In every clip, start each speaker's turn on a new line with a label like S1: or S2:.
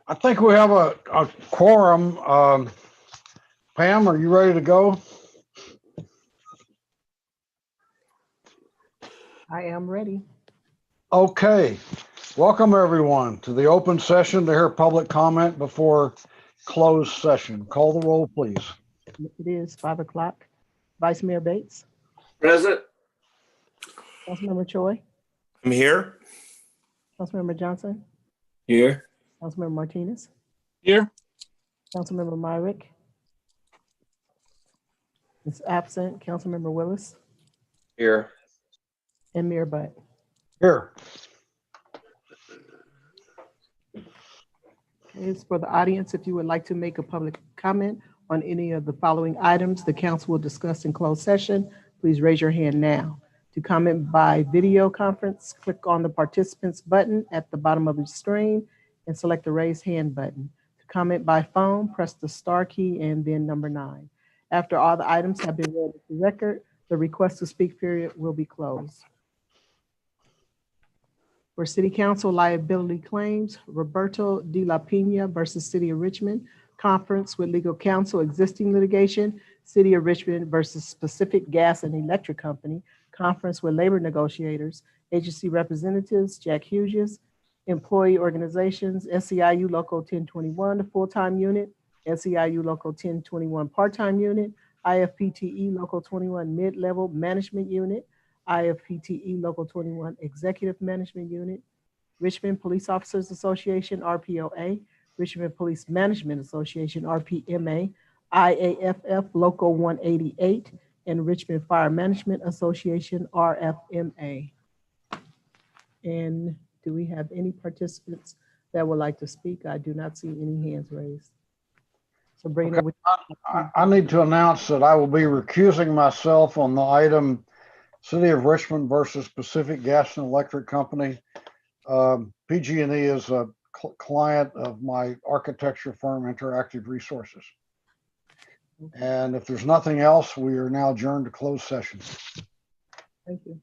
S1: I think we have a quorum. Pam, are you ready to go?
S2: I am ready.
S1: Okay. Welcome, everyone, to the open session to hear public comment before closed session. Call the roll, please.
S2: It is 5 o'clock. Vice Mayor Bates.
S3: Present.
S2: Councilmember Choi.
S3: I'm here.
S2: Councilmember Johnson.
S3: Here.
S2: Councilmember Martinez.
S3: Here.
S2: Councilmember Myrick is absent. Councilmember Willis
S3: Here.
S2: and Mayor Butt.
S1: Here.
S2: It's for the audience. If you would like to make a public comment on any of the following items the council will discuss in closed session, please raise your hand now. To comment by video conference, click on the participants button at the bottom of the screen and select the raise hand button. To comment by phone, press the star key and then number 9. After all the items have been read into record, the request to speak period will be closed. For City Council liability claims, Roberto De La Pena versus City of Richmond, conference with legal counsel, existing litigation, City of Richmond versus Pacific Gas and Electric Company, conference with labor negotiators, agency representatives, Jack Hughes, employee organizations, SEIU Local 1021, the full-time unit, SEIU Local 1021 part-time unit, IFPTE Local 21 mid-level management unit, IFPTE Local 21 Executive Management Unit, Richmond Police Officers Association, RPOA, Richmond Police Management Association, RPMA, IAFF Local 188, and Richmond Fire Management Association, RFMA. And do we have any participants that would like to speak? I do not see any hands raised. Sabrina,
S1: okay. I need to announce that I will be recusing myself on the item City of Richmond versus Pacific Gas and Electric Company. PG&E is a client of my architecture firm, Interactive Resources. And if there's nothing else, we are now adjourned to closed session.
S2: thank you.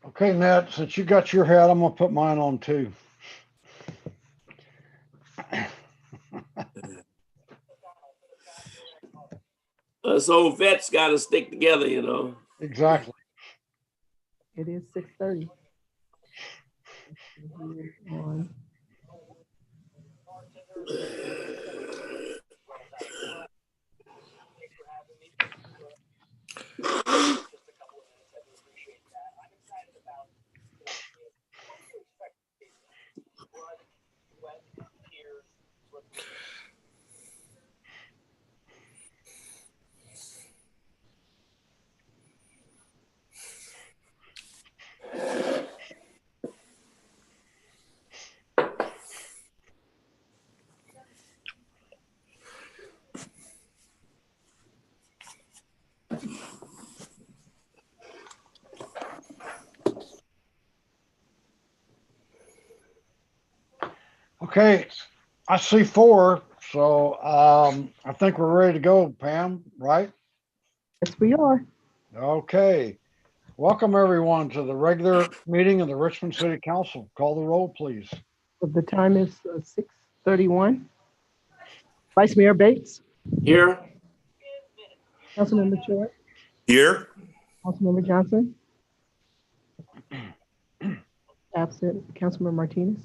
S1: Okay, Nat, since you got your hat, I'm gonna put mine on too.
S3: Us old vets got to stick together, you know.
S1: Exactly.
S2: It is 6:30. On.
S1: Okay, I see four, so I think we're ready to go, Pam, right?
S2: Yes, we are.
S1: Okay. Welcome everyone to the regular meeting of the Richmond City Council. Call the roll, please.
S2: The time is 6:31. Vice Mayor Bates,
S3: Here.
S2: Councilmember Choi,
S3: Here.
S2: Councilmember Johnson, absent Councilmember Martinez,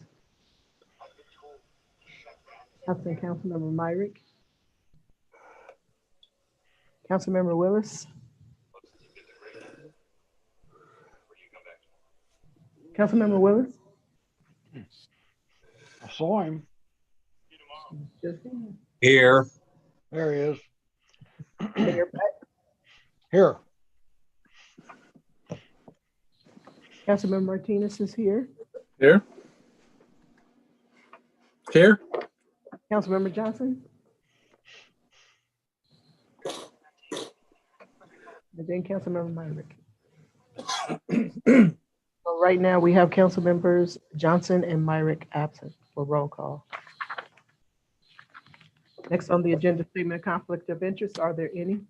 S2: absent Councilmember Myrick, Councilmember Willis, Councilmember Willis.
S1: I saw him.
S2: Just
S3: Here.
S1: There he is.
S2: Mayor Pat,
S1: Here.
S2: Councilmember Martinez is here.
S3: Here. Here.
S2: Councilmember Johnson. And then Councilmember Myrick. So right now we have council members Johnson and Myrick absent for roll call. Next on the agenda, statement of conflict of interest. Are there any?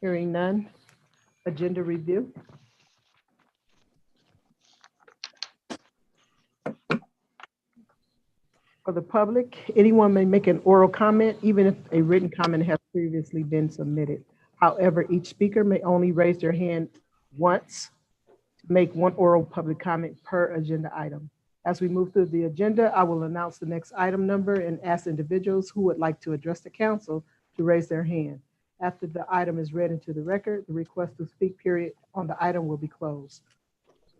S2: Hearing none. Agenda review. For the public, anyone may make an oral comment, even if a written comment has previously been submitted. However, each speaker may only raise their hand once to make one oral public comment per agenda item. As we move through the agenda, I will announce the next item number and ask individuals who would like to address the council to raise their hand. After the item is read into the record, the request to speak period on the item will be closed.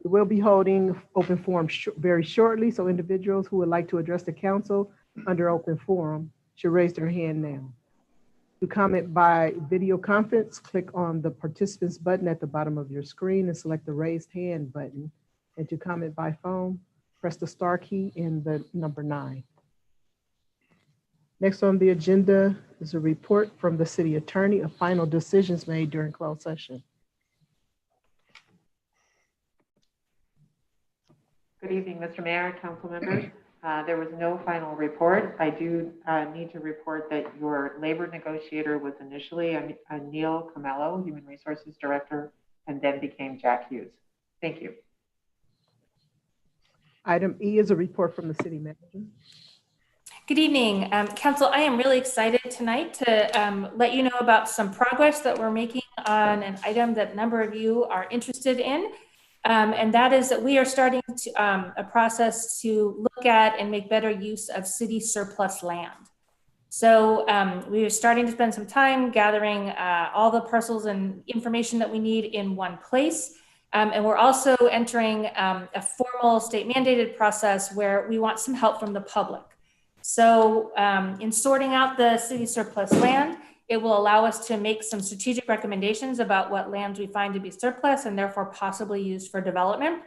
S2: We will be holding open forum very shortly, so individuals who would like to address the council under open forum should raise their hand now. To comment by video conference, click on the participants button at the bottom of your screen and select the raised hand button. And to comment by phone, press the star key and the number 9. Next on the agenda is a report from the city attorney of final decisions made during closed session.
S4: Good evening, Mr. Mayor, council members. There was no final report. I do need to report that your labor negotiator was initially Neil Camello, Human Resources Director, and then became Jack Hughes. Thank you.
S2: Item E is a report from the city manager.
S5: Good evening, Council. I am really excited tonight to let you know about some progress that we're making on an item that a number of you are interested in. And that is that we are starting to, a process to look at and make better use of city surplus land. So we are starting to spend some time gathering all the parcels and information that we need in one place. And we're also entering a formal state mandated process where we want some help from the public. So in sorting out the city surplus land, it will allow us to make some strategic recommendations about what lands we find to be surplus and therefore possibly used for development.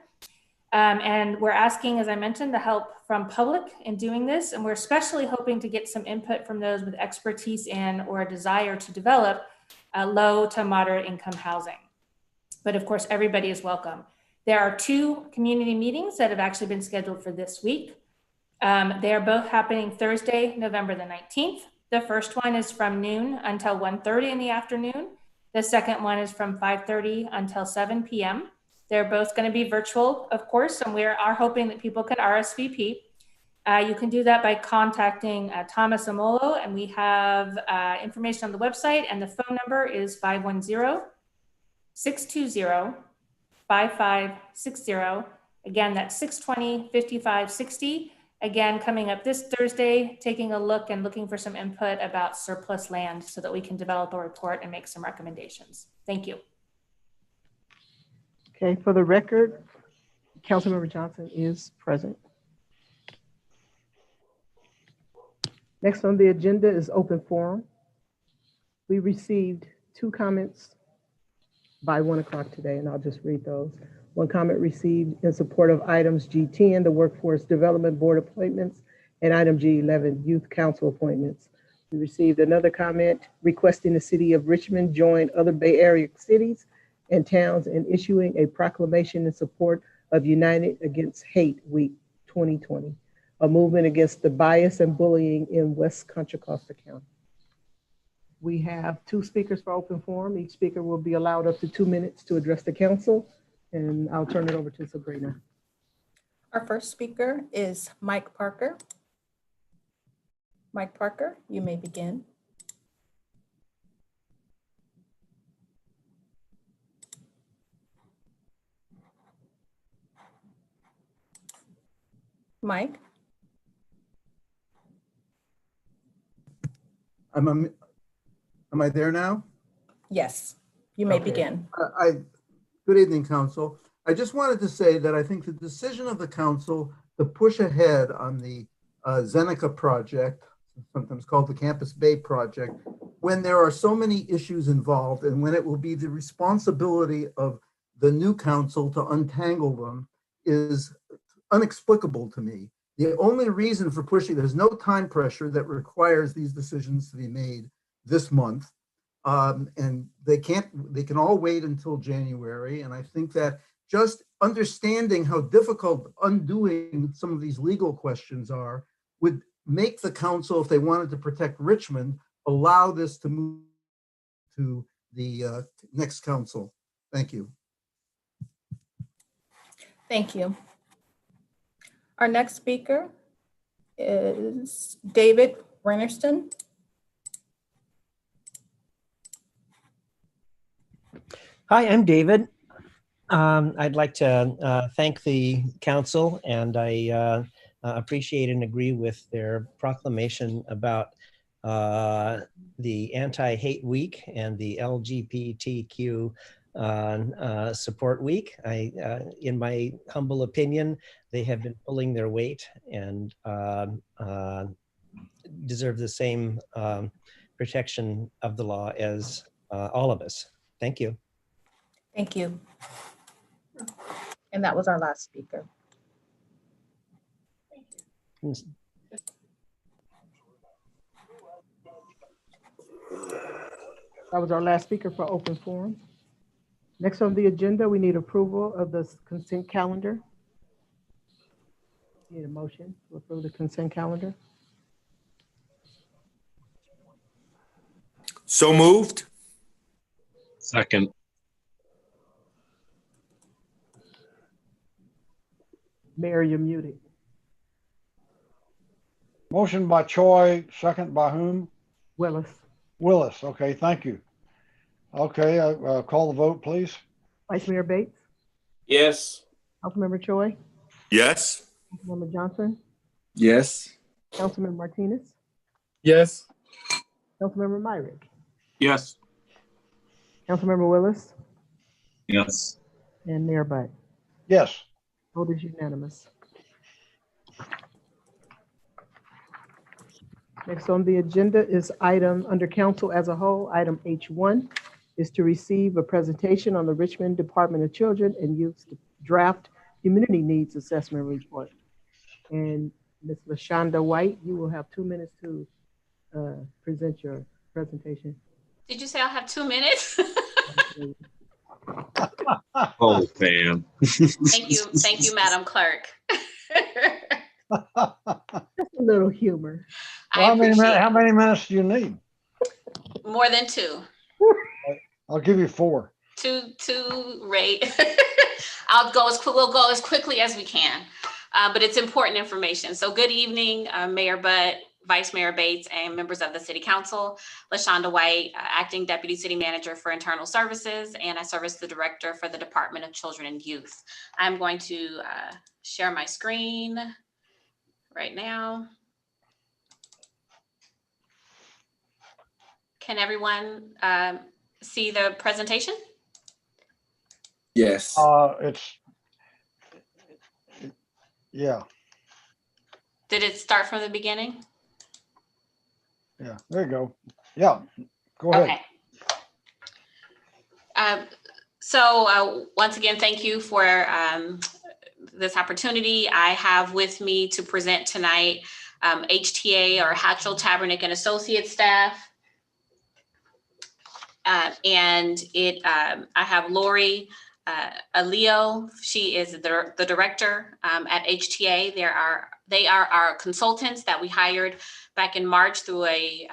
S5: And we're asking, as I mentioned, the help from public in doing this. And we're especially hoping to get some input from those with expertise in or a desire to develop low to moderate income housing. But of course, everybody is welcome. There are 2 community meetings that have actually been scheduled for this week. They are both happening Thursday, November the 19th. The first one is from noon until 1:30 in the afternoon. The second one is from 5:30 until 7 p.m. They're both going to be virtual, of course, and we are hoping that people can RSVP. You can do that by contacting Thomas Amolo, and we have information on the website, and the phone number is 510-620-5560. Again, that's 620-5560. Again, coming up this Thursday, taking a look and looking for some input about surplus land so that we can develop a report and make some recommendations. Thank you.
S2: Okay, for the record, Councilmember Johnson is present. Next on the agenda is open forum. We received 2 comments by 1 o'clock today, and I'll just read those. 1 comment received in support of items G10, the Workforce Development Board appointments, and item G11, Youth Council appointments. We received another comment requesting the city of Richmond join other Bay Area cities and towns in issuing a proclamation in support of United Against Hate Week 2020, a movement against the bias and bullying in West Contra Costa County. We have 2 speakers for open forum. Each speaker will be allowed up to 2 minutes to address the council. And I'll turn it over to Sabrina.
S6: Our first speaker is Mike Parker. Mike Parker, you may begin. Mike?
S7: Am I there now?
S6: Yes, you may
S7: Okay.
S6: begin.
S7: Good evening, Council. I just wanted to say that I think the decision of the Council to push ahead on the Zeneca project, sometimes called the Campus Bay project, when there are so many issues involved and when it will be the responsibility of the new Council to untangle them, is inexplicable to me. The only reason for pushing, there's no time pressure that requires these decisions to be made this month. And they can all wait until January. And I think that just understanding how difficult undoing some of these legal questions are would make the council, if they wanted to protect Richmond, allow this to move to the next council. Thank you.
S6: Thank you. Our next speaker is David Winterston.
S8: Hi, I'm David. I'd like to thank the council, and I appreciate and agree with their proclamation about the Anti-Hate Week and the LGBTQ support week. In my humble opinion, they have been pulling their weight and deserve the same protection of the law as all of us. Thank you.
S6: Thank you. And that was our last speaker.
S2: That was our last speaker for open forum. Next on the agenda, we need approval of the consent calendar. Need a motion to approve the consent calendar.
S9: So moved.
S10: Second.
S2: Mayor, you're muted.
S1: Motion by Choi, second by whom?
S2: Willis.
S1: Willis. Okay, thank you. Okay, call the vote, please.
S2: Vice Mayor Bates.
S3: Yes.
S2: Councilmember Choi.
S9: Yes.
S2: Councilmember Johnson.
S10: Yes.
S2: Councilmember Martinez.
S10: Yes.
S2: Councilmember Myrick.
S10: Yes.
S2: Councilmember Willis.
S10: Yes.
S2: And Mayor Butt.
S1: Yes.
S2: Vote is unanimous. Next on the agenda is item under council as a whole, item H1 is to receive a presentation on the Richmond Department of Children and Youth draft community needs assessment report. And Ms. LaShonda White, you will have 2 minutes to present your presentation.
S11: Did you say I'll have 2 minutes?
S10: Oh, man.
S11: Thank you, Madam Clerk.
S2: Just a little humor.
S1: Well, how many minutes do you need?
S11: More than 2.
S1: I'll give you 4.
S11: Two, rate. We'll go as quickly as we can, but it's important information. So good evening, Mayor Butt, Vice Mayor Bates, and members of the City Council. LaShonda White, Acting Deputy City Manager for Internal Services, and I serve as the Director for the Department of Children and Youth. I'm going to share my screen right now. Can everyone see the presentation?
S10: Yes.
S1: Yeah.
S11: Did it start from the beginning?
S1: Yeah, there you go. Yeah, go ahead.
S11: Okay. So once again, thank you for this opportunity. I have with me to present tonight HTA or Hatchell, Tabernick and Associates staff. And I have Lori Aleo. She is the director at HTA. They are our consultants that we hired back in March through a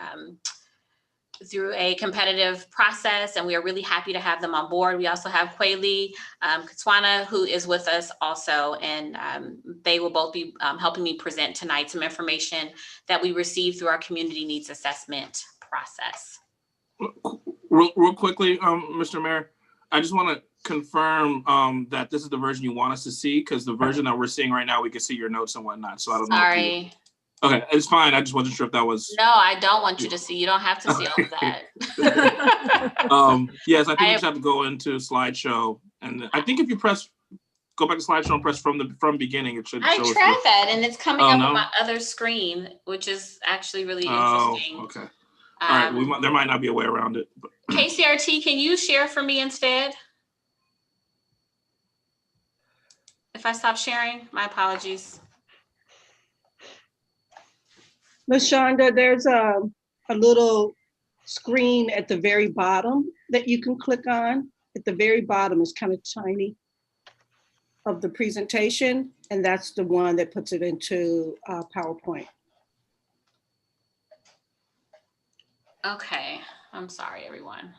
S11: competitive process, and we are really happy to have them on board. We also have Kweli Katswana, who is with us also, and they will both be helping me present tonight some information that we received through our community needs assessment process.
S12: Real quickly, Mr. Mayor, I just want to confirm that this is the version you want us to see, because the version that we're seeing right now, we can see your notes and whatnot. So I don't know.
S11: Sorry.
S12: Okay, it's fine. I just wasn't sure if that was.
S11: No, I don't want you to see. You don't have to see all of that.
S12: Yes, I think you just have to go into slideshow, and I think if you go back to slideshow and press from beginning, it should.
S11: I
S12: show
S11: tried that, and it's coming up
S12: no?
S11: on my other screen, which is actually really interesting.
S12: Okay. All right, there might not be a way around it. But.
S11: KCRT, can you share for me instead? If I stop sharing, my apologies.
S13: LaShonda, there's a little screen at the very bottom that you can click on. At the very bottom is kind of tiny of the presentation, and that's the one that puts it into PowerPoint.
S11: Okay, I'm sorry, everyone.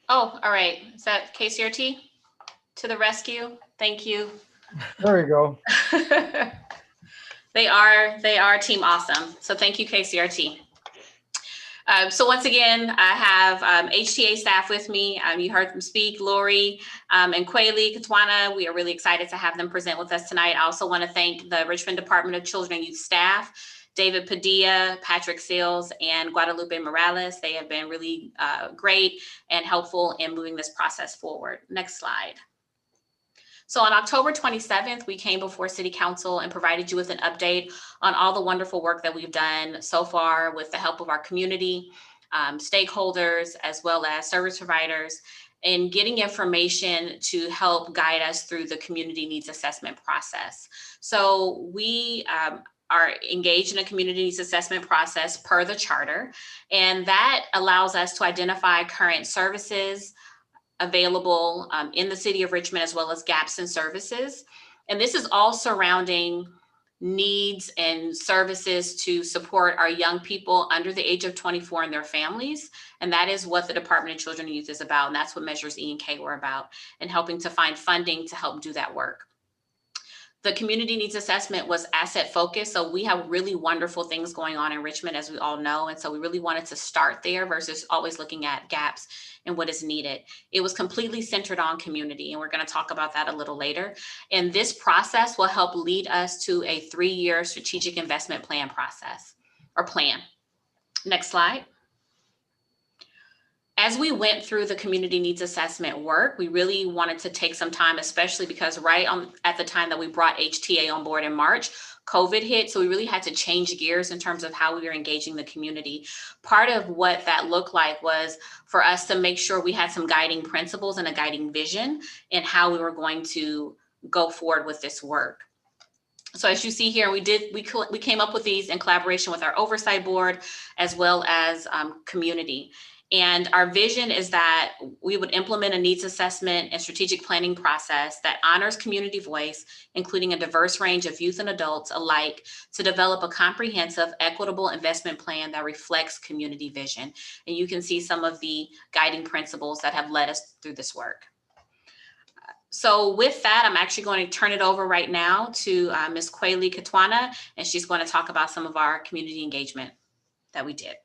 S11: Oh, all right. Is that KCRT to the rescue? Thank you.
S1: There you go.
S11: They are Team Awesome. So thank you, KCRT. So once again, I have HTA staff with me. You heard them speak, Lori and Kweli Katswana. We are really excited to have them present with us tonight. I also want to thank the Richmond Department of Children and Youth staff, David Padilla, Patrick Seals, and Guadalupe Morales. They have been really great and helpful in moving this process forward. Next slide. So on October 27th, we came before City Council and provided you with an update on all the wonderful work that we've done so far with the help of our community, stakeholders, as well as service providers, in getting information to help guide us through the community needs assessment process. So we are engaged in a community needs assessment process per the charter, and that allows us to identify current services available in the city of Richmond, as well as gaps in services. And this is all surrounding needs and services to support our young people under the age of 24 and their families. And that is what the Department of Children and Youth is about. And that's what Measures E and K were about, and helping to find funding to help do that work. The community needs assessment was asset focused. So we have really wonderful things going on in Richmond, as we all know. And so we really wanted to start there versus always looking at gaps and what is needed. It was completely centered on community, and we're going to talk about that a little later. And this process will help lead us to a 3-year strategic investment plan process or plan. Next slide. As we went through the community needs assessment work, we really wanted to take some time, especially because at the time that we brought HTA on board in March, COVID hit. So we really had to change gears in terms of how we were engaging the community. Part of what that looked like was for us to make sure we had some guiding principles and a guiding vision in how we were going to go forward with this work. So as you see here, we came up with these in collaboration with our oversight board, as well as community. And our vision is that we would implement a needs assessment and strategic planning process that honors community voice, including a diverse range of youth and adults alike, to develop a comprehensive, equitable investment plan that reflects community vision. And you can see some of the guiding principles that have led us through this work. So with that, I'm actually going to turn it over right now to Ms. Kweli Katwana, and she's going to talk about some of our community engagement that we did.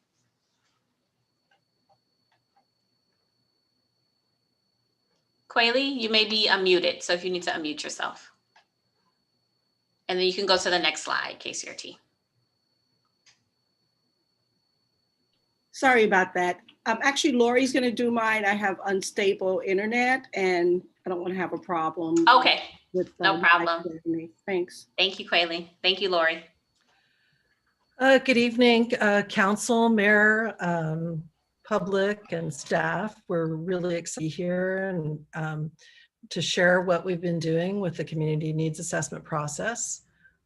S11: Kweli, you may be unmuted, so if you need to unmute yourself. And then you can go to the next slide, KCRT.
S13: Sorry about that. Actually, Lori's going to do mine. I have unstable internet, and I don't want to have a problem.
S11: Okay,
S13: with
S11: no problem.
S13: Thanks.
S11: Thank you, Kweli. Thank you, Lori.
S14: Good evening, Council, Mayor, public, and staff. We're really excited to be here and to share what we've been doing with the community needs assessment process.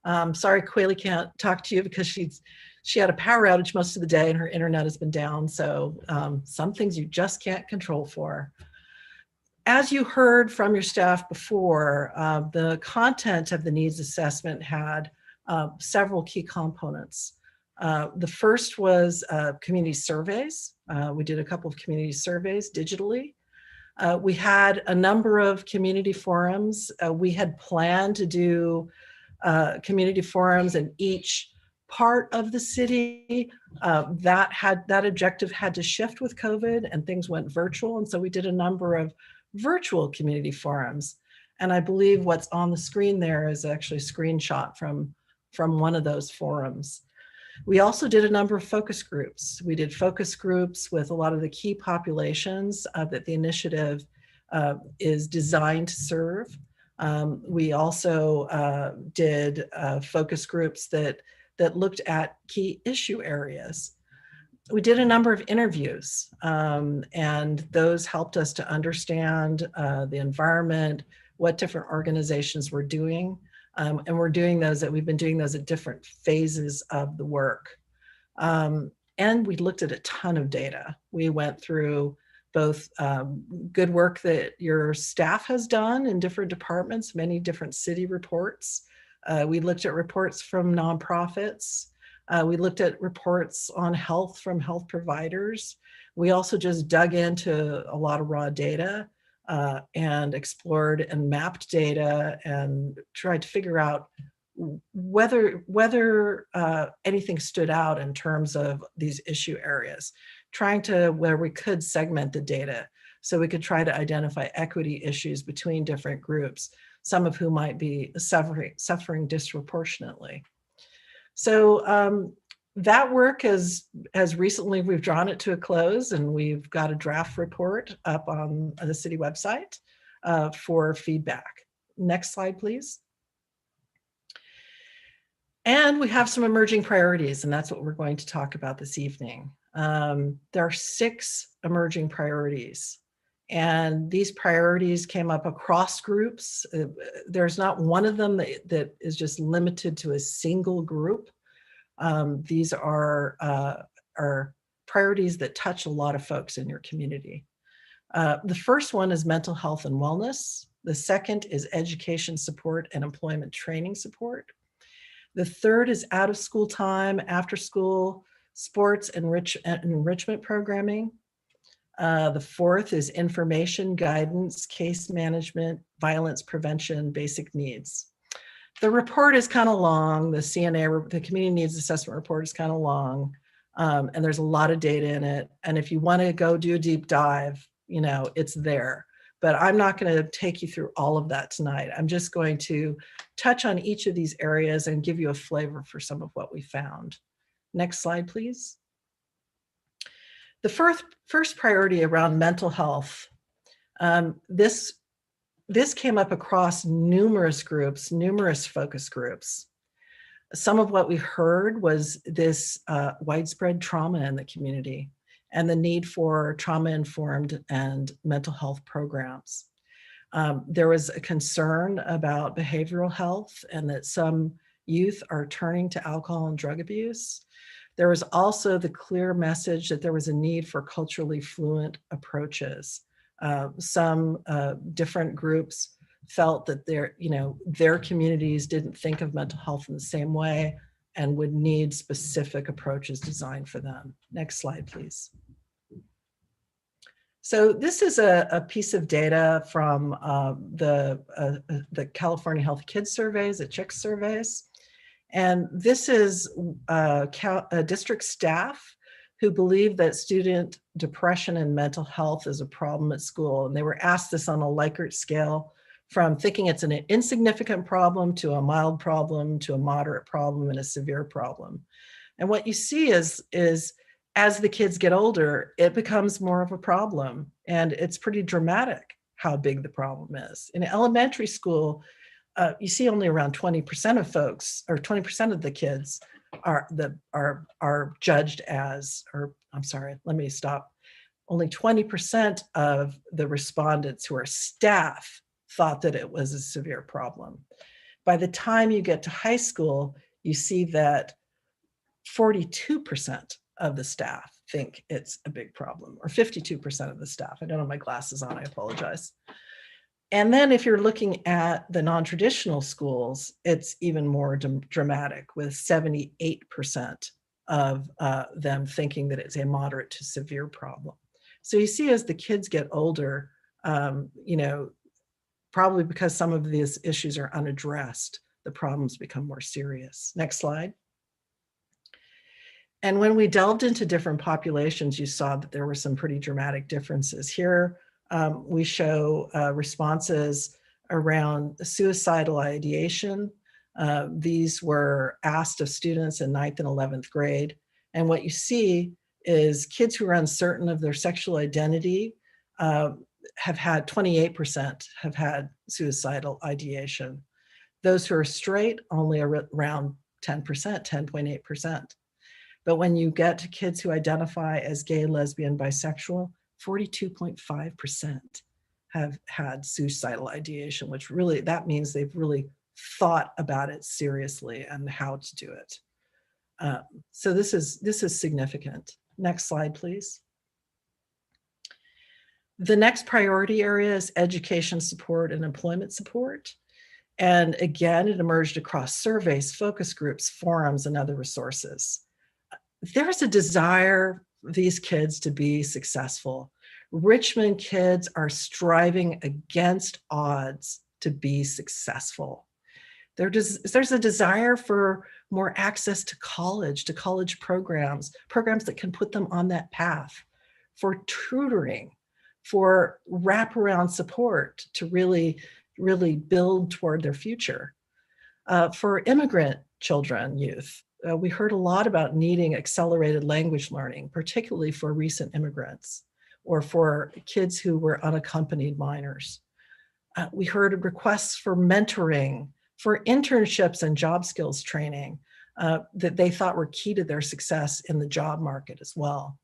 S14: Sorry, Kweli can't talk to you because she had a power outage most of the day and her internet has been down. So some things you just can't control for. As you heard from your staff before, the content of the needs assessment had several key components. The first was community surveys. We did a couple of community surveys digitally. We had a number of community forums. We had planned to do community forums in each part of the city. That objective had to shift with COVID and things went virtual. And so we did a number of virtual community forums. And I believe what's on the screen there is actually a screenshot from one of those forums. We also did a number of focus groups. We did focus groups with a lot of the key populations that the initiative is designed to serve. We also did focus groups that looked at key issue areas. We did a number of interviews, and those helped us to understand the environment, what different organizations were doing. And we've been doing those at different phases of the work. And we looked at a ton of data. We went through both good work that your staff has done in different departments, many different city reports. We looked at reports from nonprofits. We looked at reports on health from health providers. We also just dug into a lot of raw data and explored and mapped data and tried to figure out whether anything stood out in terms of these issue areas, trying to where we could segment the data so we could try to identify equity issues between different groups, some of whom might be suffering disproportionately. So that work has recently, we've drawn it to a close, and we've got a draft report up on the city website for feedback. Next slide, please. And we have some emerging priorities, and that's what we're going to talk about this evening. There are 6 emerging priorities, and these priorities came up across groups. There's not one of them that is just limited to a single group. These are priorities that touch a lot of folks in your community. The first one is mental health and wellness. The second is education support and employment training support. The third is out of school time, after school, sports and enrichment programming. The fourth is information, guidance, case management, violence prevention, basic needs. The report is kind of long. The CNA, the Community Needs Assessment Report, is kind of long, and there's a lot of data in it. And if you want to go do a deep dive, you know, it's there. But I'm not going to take you through all of that tonight. I'm just going to touch on each of these areas and give you a flavor for some of what we found. Next slide, please. The first priority around mental health. This came up across numerous groups, numerous focus groups. Some of what we heard was this widespread trauma in the community and the need for trauma-informed and mental health programs. There was a concern about behavioral health and that some youth are turning to alcohol and drug abuse. There was also the clear message that there was a need for culturally fluent approaches. Some different groups felt that their communities didn't think of mental health in the same way and would need specific approaches designed for them. Next slide, please. So this is a piece of data from the California Healthy Kids Surveys, the CHICS surveys. And this is district staff who believe that student depression and mental health is a problem at school. And they were asked this on a Likert scale, from thinking it's an insignificant problem to a mild problem to a moderate problem and a severe problem. And what you see is as the kids get older, it becomes more of a problem. And it's pretty dramatic how big the problem is. In elementary school, you see only around 20% of folks, or 20% of the kids are judged as, or I'm sorry, let me stop. Only 20% of the respondents who are staff thought that it was a severe problem. By the time you get to high school, you see that 42% of the staff think it's a big problem, or 52% of the staff. I don't have my glasses on, I apologize. And then if you're looking at the non-traditional schools, it's even more dramatic, with 78% of them thinking that it's a moderate to severe problem. So you see, as the kids get older, probably because some of these issues are unaddressed, the problems become more serious. Next slide. And when we delved into different populations, you saw that there were some pretty dramatic differences. Here, we show responses around suicidal ideation. These were asked of students in 9th and 11th grade. And what you see is kids who are uncertain of their sexual identity have had 28% have had suicidal ideation. Those who are straight, only around 10%, 10.8%. But when you get to kids who identify as gay, lesbian, bisexual, 42.5% have had suicidal ideation, which really, that means they've really thought about it seriously and how to do it. So this is significant. Next slide, please. The next priority area is education support and employment support. And again, it emerged across surveys, focus groups, forums, and other resources. There's a desire for these kids to be successful. Richmond kids are striving against odds to be successful. There's a desire for more access to college programs that can put them on that path, for tutoring, for wraparound support to really build toward their future. For immigrant children, youth, we heard a lot about needing accelerated language learning, particularly for recent immigrants or for kids who were unaccompanied minors. We heard requests for mentoring, for internships and job skills training that they thought were key to their success in the job market as well.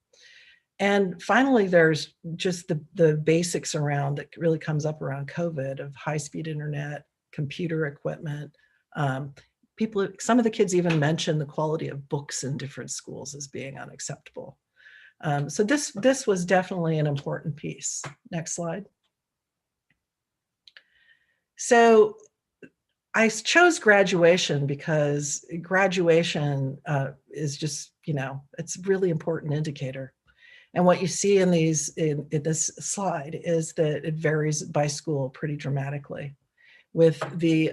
S14: And finally, there's just the basics around that really comes up around COVID of high-speed internet, computer equipment. Some of the kids even mentioned the quality of books in different schools as being unacceptable. So this was definitely an important piece. Next slide. So I chose graduation because graduation is just, it's a really important indicator. And what you see in this slide is that it varies by school pretty dramatically. With the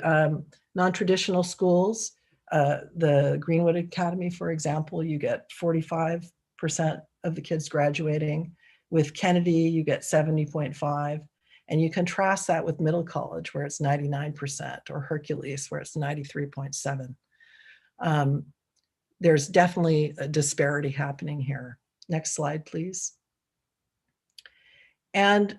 S14: non-traditional schools, the Greenwood Academy, for example, you get 45% of the kids graduating. With Kennedy, you get 70.5. And you contrast that with middle college, where it's 99%, or Hercules, where it's 93.7. There's definitely a disparity happening here. Next slide, please. And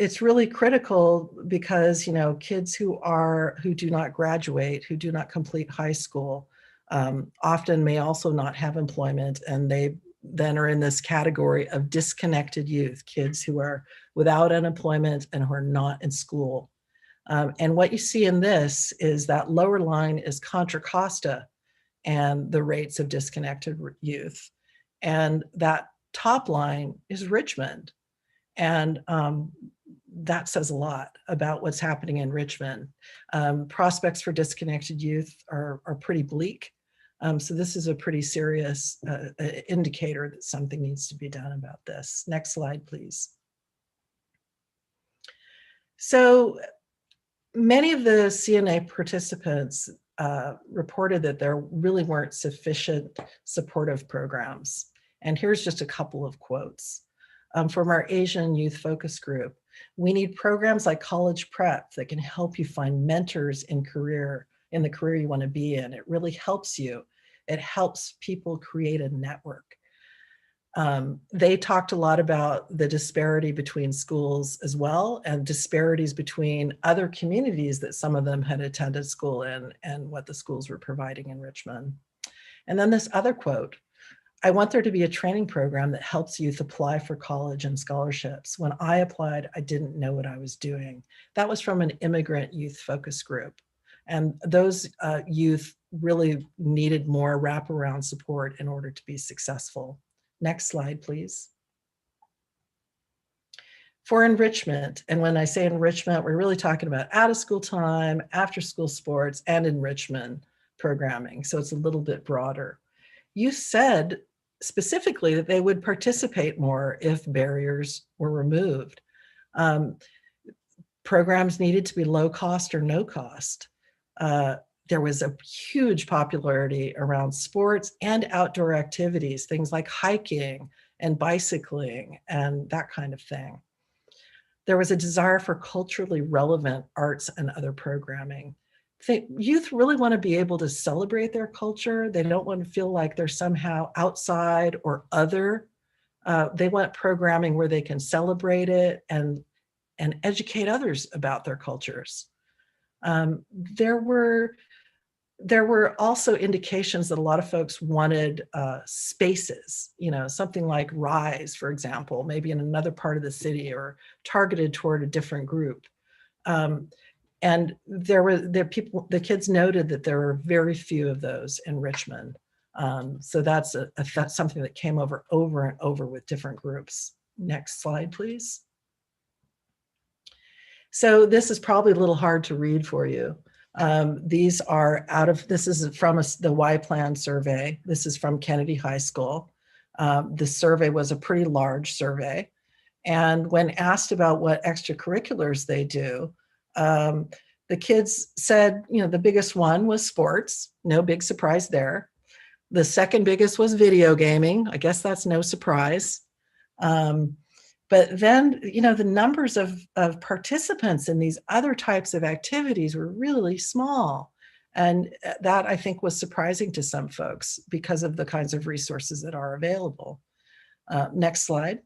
S14: it's really critical because, kids who do not graduate, who do not complete high school, often may also not have employment, and they then are in this category of disconnected youth, kids who are without unemployment and who are not in school. And what you see in this is that lower line is Contra Costa and the rates of disconnected youth. And that top line is Richmond. And that says a lot about what's happening in Richmond. Prospects for disconnected youth are pretty bleak. So this is a pretty serious indicator that something needs to be done about this. Next slide, please. So many of the CNA participants reported that there really weren't sufficient supportive programs. And here's just a couple of quotes from our Asian youth focus group. We need programs like college prep that can help you find mentors in the career you want to be in. It really helps you. It helps people create a network. They talked a lot about the disparity between schools as well, and disparities between other communities that some of them had attended school in and what the schools were providing in Richmond. And then this other quote, I want there to be a training program that helps youth apply for college and scholarships. When I applied, I didn't know what I was doing. That was from an immigrant youth focus group. And those youth really needed more wraparound support in order to be successful. Next slide, please. For enrichment, and when I say enrichment, we're really talking about out of school time, after school sports, and enrichment programming. So it's a little bit broader. You said specifically that they would participate more if barriers were removed. Programs needed to be low cost or no cost. There was a huge popularity around sports and outdoor activities, things like hiking and bicycling and that kind of thing. There was a desire for culturally relevant arts and other programming. Youth really want to be able to celebrate their culture. They don't want to feel like they're somehow outside or other. They want programming where they can celebrate it and educate others about their cultures. There were also indications that a lot of folks wanted spaces, something like Rise, for example, maybe in another part of the city or targeted toward a different group. And the kids noted that there were very few of those in Richmond. So that's something that came over and over with different groups. Next slide, please. So this is probably a little hard to read for you. This is from the Y Plan survey. This is from Kennedy High School. The survey was a pretty large survey. And when asked about what extracurriculars they do, the kids said, the biggest one was sports. No big surprise there. The second biggest was video gaming. I guess that's no surprise. But then, the numbers of participants in these other types of activities were really small. And that, I think, was surprising to some folks because of the kinds of resources that are available. Next slide.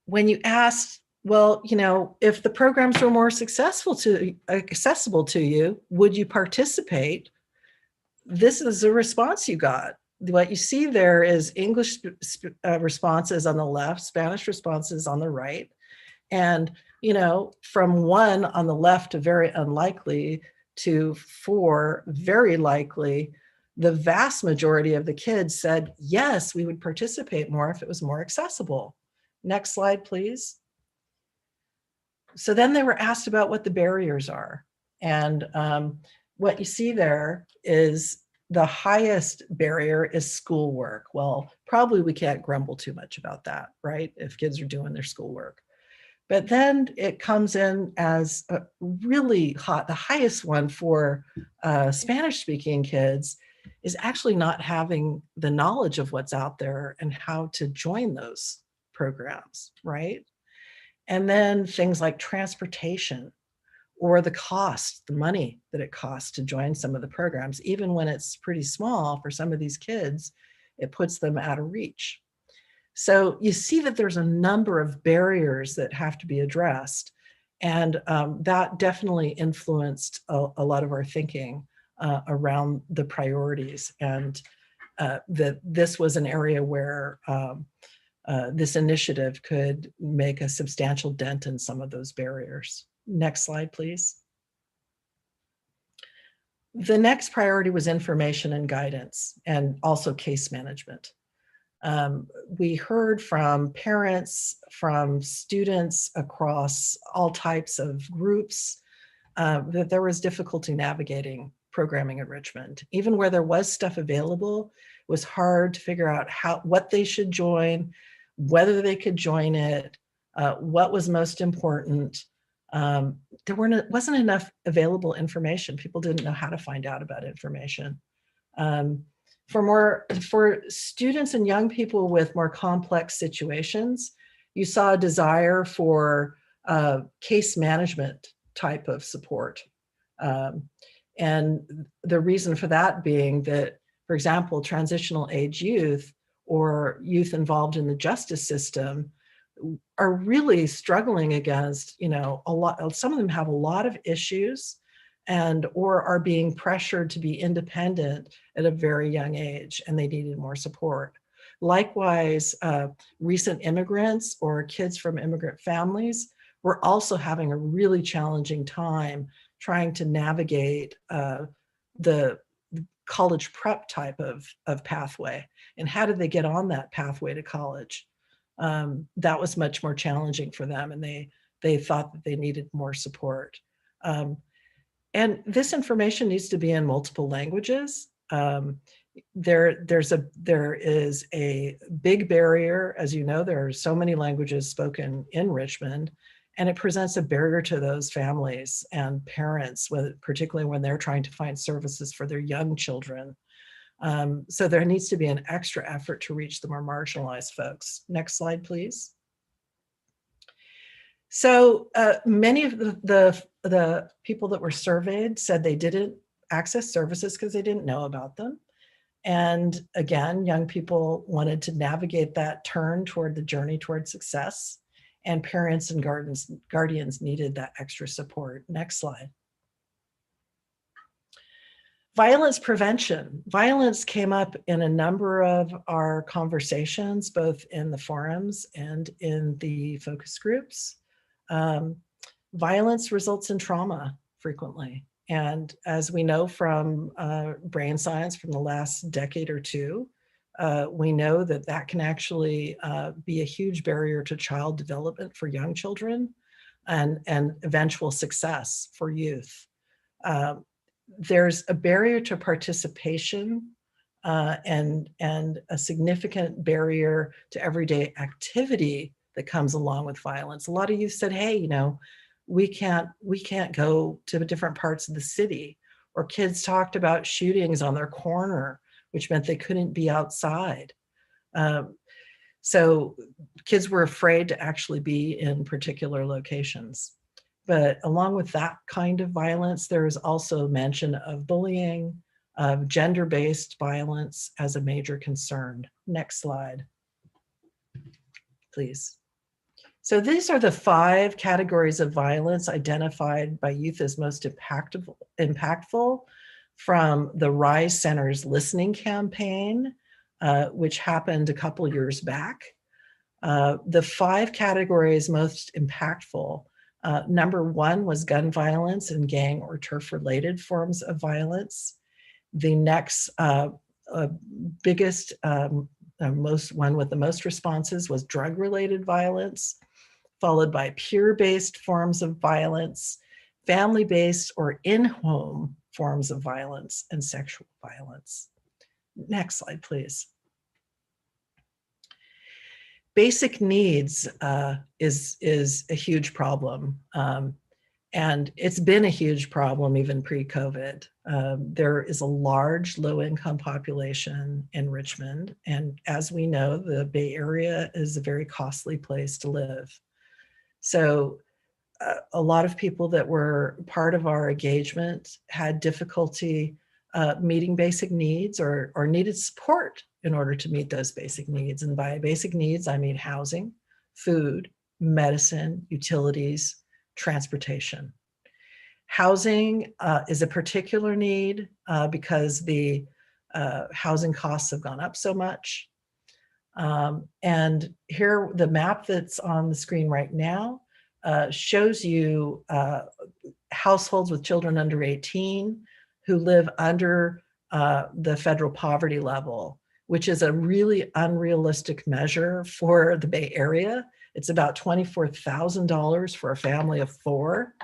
S14: When you asked well, you know, if the programs were more accessible to you, would you participate? This is the response you got. What you see there is English responses on the left, Spanish responses on the right. And, you know, from 1 on the left to very unlikely to 4, very likely, the vast majority of the kids said, yes, we would participate more if it was more accessible. Next slide, please. So then they were asked about what the barriers are. And what you see there is the highest barrier is schoolwork. Well, probably we can't grumble too much about that, right? If kids are doing their schoolwork. But then it comes in as a really hot, the highest one for Spanish speaking kids is actually not having the knowledge of what's out there and how to join those programs, right? And then things like transportation or the cost, the money that it costs to join some of the programs, even when it's pretty small for some of these kids, it puts them out of reach. So you see that there's a number of barriers that have to be addressed. And that definitely influenced a lot of our thinking around the priorities. And that this was an area where this initiative could make a substantial dent in some of those barriers. Next slide, please. The next priority was information and guidance, and also case management. We heard from parents, from students across all types of groups, that there was difficulty navigating programming at Richmond. Even where there was stuff available, it was hard to figure out what they should join, whether they could join it, what was most important. There wasn't enough available information. People didn't know how to find out about information. For students and young people with more complex situations, you saw a desire for case management type of support. And the reason for that being that, for example, transitional age youth or youth involved in the justice system are really struggling against, you know, some of them have a lot of issues or are being pressured to be independent at a very young age, and they needed more support. Likewise, recent immigrants or kids from immigrant families were also having a really challenging time trying to navigate the college prep type of pathway. And how did they get on that pathway to college? That was much more challenging for them, and they thought that they needed more support. And this information needs to be in multiple languages. There is a big barrier. As you know, there are so many languages spoken in Richmond, and it presents a barrier to those families and parents, particularly when they're trying to find services for their young children. So there needs to be an extra effort to reach the more marginalized folks. Next slide, please. So many of the people that were surveyed said they didn't access services because they didn't know about them. And again, young people wanted to navigate that turn toward the journey toward success, and parents and guardians needed that extra support. Next slide. Violence prevention. Violence came up in a number of our conversations, both in the forums and in the focus groups. Violence results in trauma frequently. And as we know from brain science from the last decade or two, we know that that can actually be a huge barrier to child development for young children and eventual success for youth. There's a barrier to participation and a significant barrier to everyday activity that comes along with violence. A lot of youth said, hey, you know, we can't go to different parts of the city. Or kids talked about shootings on their corner, which meant they couldn't be outside. So kids were afraid to actually be in particular locations. But along with that kind of violence, there is also mention of bullying, of gender-based violence as a major concern. Next slide, please. So these are the 5 categories of violence identified by youth as most impactful from the Rise Center's listening campaign, which happened a couple years back. The 5 categories most impactful, number 1 was gun violence and gang or turf-related forms of violence. The next biggest, one with the most responses was drug-related violence, followed by peer-based forms of violence, family-based or in-home forms of violence, and sexual violence. Next slide, please. Basic needs is a huge problem. And it's been a huge problem even pre-COVID. There is a large low-income population in Richmond. And as we know, the Bay Area is a very costly place to live. So a lot of people that were part of our engagement had difficulty meeting basic needs or needed support in order to meet those basic needs. And by basic needs, I mean housing, food, medicine, utilities, transportation. Housing is a particular need because the housing costs have gone up so much. And here, the map that's on the screen right now shows you households with children under 18 who live under the federal poverty level, which is a really unrealistic measure for the Bay Area. It's about $24,000 for a family of 4.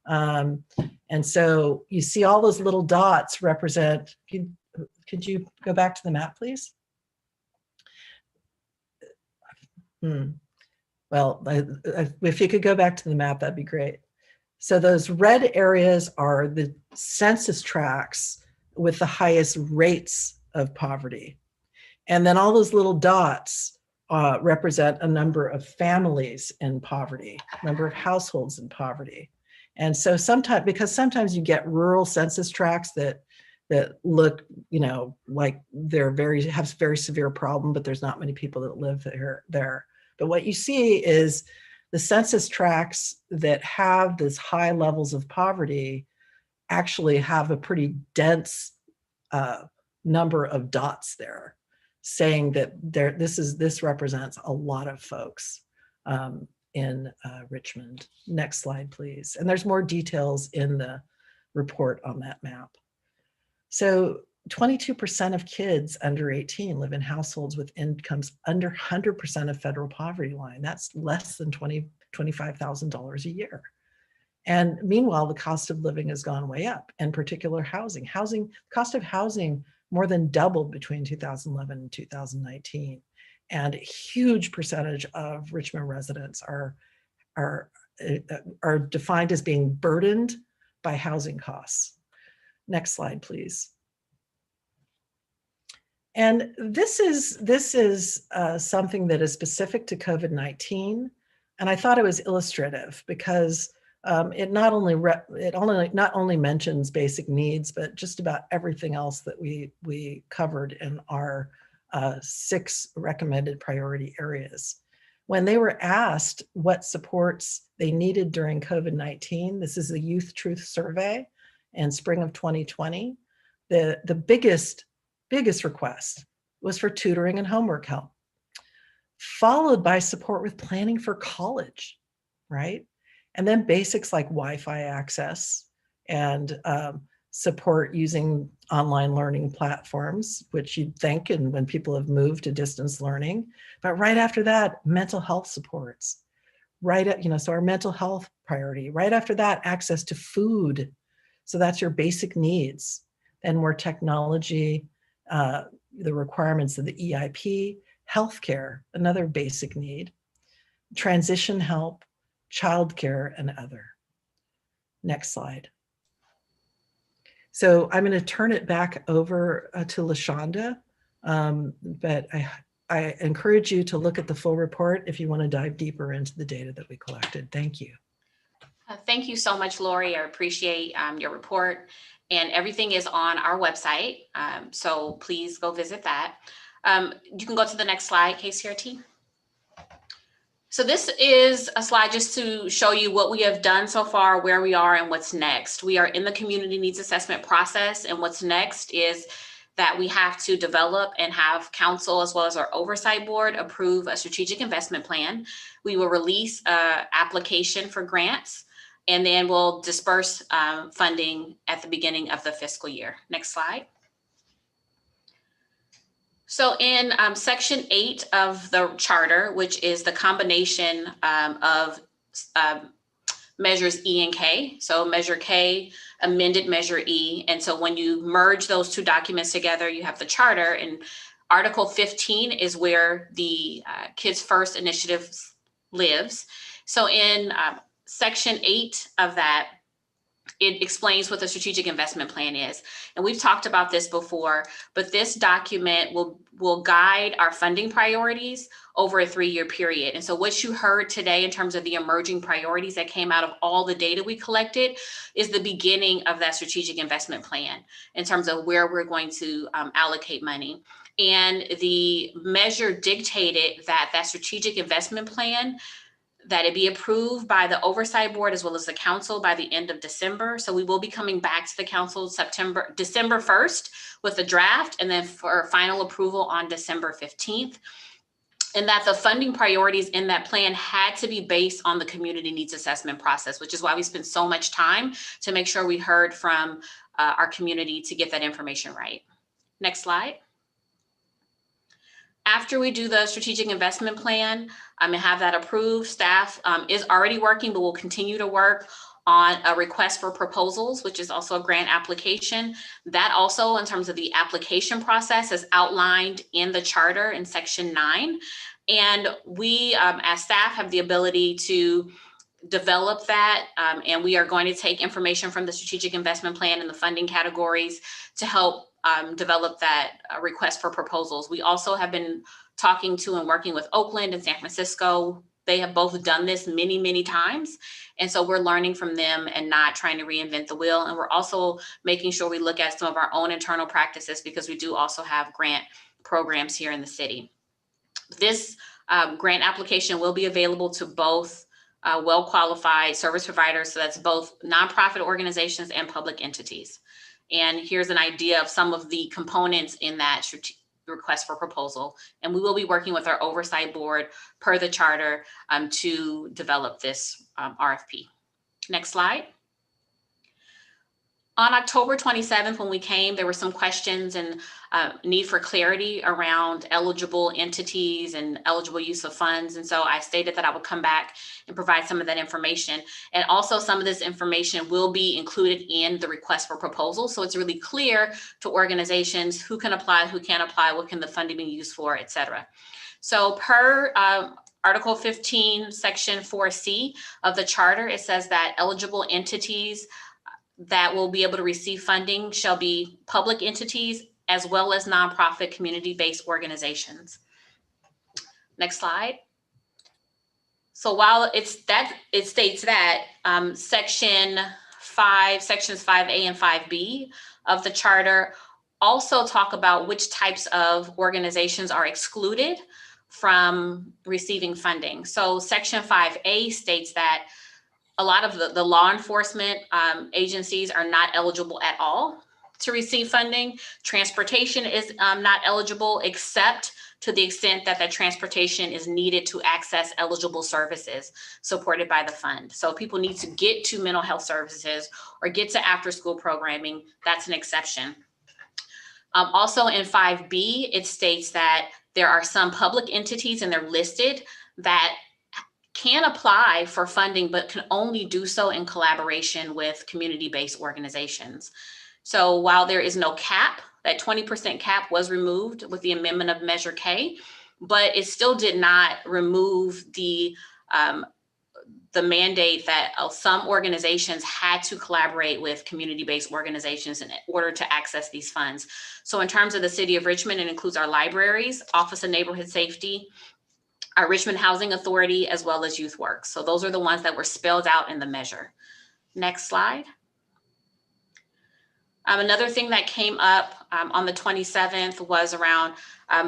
S14: And so you see all those little dots represent, could you go back to the map, please? Well, if you could go back to the map, that'd be great. So those red areas are the census tracts with the highest rates of poverty. And then all those little dots represent a number of families in poverty, number of households in poverty. And so sometimes you get rural census tracts that look, like they're have very severe problem, but there's not many people that live there. But what you see is the census tracts that have these high levels of poverty actually have a pretty dense number of dots there, saying that this represents a lot of folks in Richmond. Next slide, please. And there's more details in the report on that map. So 22% of kids under 18 live in households with incomes under 100% of federal poverty line. That's less than $25,000 a year. And meanwhile, the cost of living has gone way up, in particular housing. Cost of housing more than doubled between 2011 and 2019. And a huge percentage of Richmond residents are defined as being burdened by housing costs. Next slide, please. And this is something that is specific to COVID-19, and I thought it was illustrative because it not only mentions basic needs, but just about everything else that we covered in our 6 recommended priority areas. When they were asked what supports they needed during COVID-19, this is the Youth Truth Survey in spring of 2020, the biggest request was for tutoring and homework help, followed by support with planning for college, right? And then basics like Wi-Fi access and support using online learning platforms, which you'd think, and when people have moved to distance learning. But right after that, mental health supports. So our mental health priority. Right after that, access to food. So that's your basic needs. Then more technology, the requirements of the EIP, healthcare, another basic need, transition help, childcare, and other. Next slide. So I'm going to turn it back over to LaShonda, but I encourage you to look at the full report if you want to dive deeper into the data that we collected. Thank you.
S11: Thank you so much, Lori. I appreciate your report, and everything is on our website. So please go visit that. You can go to the next slide, KCRT. So this is a slide just to show you what we have done so far, where we are, and what's next. We are in the community needs assessment process, and what's next is that we have to develop and have council as well as our oversight board approve a strategic investment plan. We will release an application for grants, and then we'll disperse funding at the beginning of the fiscal year. Next slide. So in section 8 of the charter, which is the combination of measures E and K. So measure K amended measure E. And so when you merge those two documents together, you have the charter, and Article 15 is where the Kids First initiative lives. So in section 8 of that, it explains what the strategic investment plan is. And we've talked about this before, but this document will guide our funding priorities over a 3-year period. And so what you heard today in terms of the emerging priorities that came out of all the data we collected is the beginning of that strategic investment plan in terms of where we're going to allocate money. And the measure dictated that that strategic investment plan, that it be approved by the oversight board as well as the council by the end of December. So we will be coming back to the council December 1st with a draft, and then for final approval on December 15th. And that the funding priorities in that plan had to be based on the community needs assessment process, which is why we spent so much time to make sure we heard from our community to get that information right. Next slide. After we do the strategic investment plan and have that approved, staff is already working, but will continue to work on a request for proposals, which is also a grant application. That also, in terms of the application process, is outlined in the charter in section 9. And we, as staff, have the ability to develop that, and we are going to take information from the strategic investment plan and the funding categories to help develop that request for proposals. We also have been talking to and working with Oakland and San Francisco. They have both done this many, many times. And so we're learning from them and not trying to reinvent the wheel. And we're also making sure we look at some of our own internal practices, because we do also have grant programs here in the city. This grant application will be available to both well-qualified service providers. So that's both nonprofit organizations and public entities. And here's an idea of some of the components in that request for proposal. And we will be working with our oversight board per the charter to develop this RFP. Next slide. On October 27th, when we came, there were some questions and need for clarity around eligible entities and eligible use of funds. And so I stated that I would come back and provide some of that information. And also some of this information will be included in the request for proposal. So it's really clear to organizations who can apply, who can't apply, what can the funding be used for, et cetera. So per Article 15, Section 4C of the charter, it says that eligible entities that will be able to receive funding shall be public entities as well as nonprofit community-based organizations. Next slide. So while it states that sections 5A and 5B of the charter also talk about which types of organizations are excluded from receiving funding. So section 5A states that a lot of the law enforcement agencies are not eligible at all to receive funding. Transportation is not eligible except to the extent that the transportation is needed to access eligible services supported by the fund. So people need to get to mental health services or get to after school programming. That's an exception. Also in 5B, it states that there are some public entities, and they're listed, that can apply for funding, but can only do so in collaboration with community-based organizations. So while there is no cap, that 20% cap was removed with the amendment of Measure K, but it still did not remove the mandate that some organizations had to collaborate with community-based organizations in order to access these funds. So in terms of the city of Richmond, it includes our libraries, Office of Neighborhood Safety, our Richmond Housing Authority, as well as Youth Works. So those are the ones that were spelled out in the measure. Next slide. Another thing that came up on the 27th was around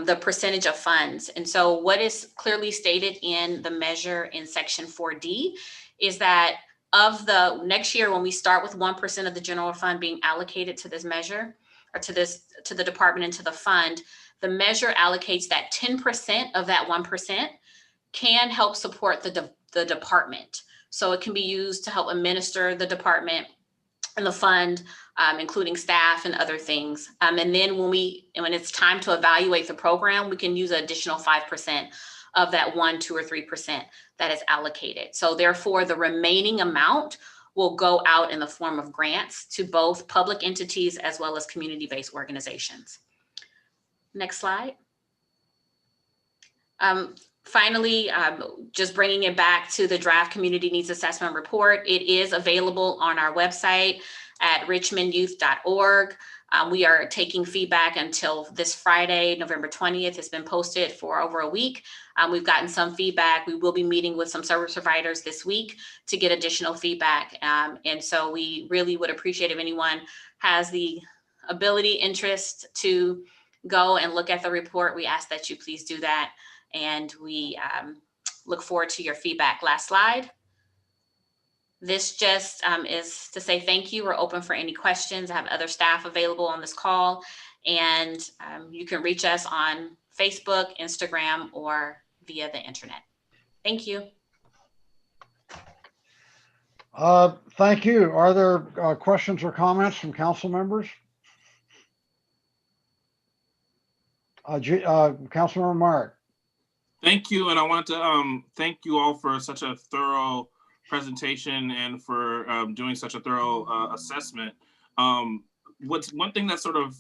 S11: the percentage of funds. And so what is clearly stated in the measure in section 4D is that of the next year, when we start with 1% of the general fund being allocated to this measure or to the department and to the fund, the measure allocates that 10% of that 1% can help support the department. So it can be used to help administer the department and the fund, including staff and other things. And then when it's time to evaluate the program, we can use an additional 5% of that 1%, 2%, or 3% that is allocated. So therefore, the remaining amount will go out in the form of grants to both public entities as well as community-based organizations. Next slide. Finally, just bringing it back to the draft community needs assessment report. It is available on our website at richmondyouth.org. We are taking feedback until this Friday, November 20th. It's been posted for over a week. We've gotten some feedback. We will be meeting with some service providers this week to get additional feedback. And so we really would appreciate if anyone has the ability, interest to go and look at the report. We ask that you please do that. And we look forward to your feedback. Last slide. This just is to say thank you. We're open for any questions. I have other staff available on this call, and you can reach us on Facebook, Instagram, or via the internet. Thank you.
S1: Thank you. Are there questions or comments from council members? Councilmember Mark.
S12: Thank you, and I want to thank you all for such a thorough presentation and for doing such a thorough assessment. What's one thing that sort of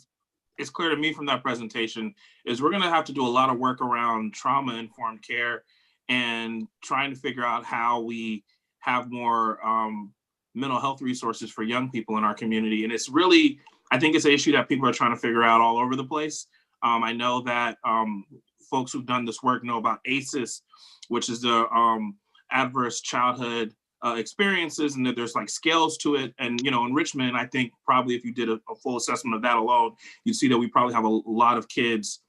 S12: is clear to me from that presentation is we're going to have to do a lot of work around trauma-informed care and trying to figure out how we have more mental health resources for young people in our community. And it's really, I think it's an issue that people are trying to figure out all over the place. I know that folks who've done this work know about ACEs, which is the adverse childhood experiences, and that there's like scales to it. And, you know, in Richmond, I think probably if you did a full assessment of that alone, you'd see that we probably have a lot of kids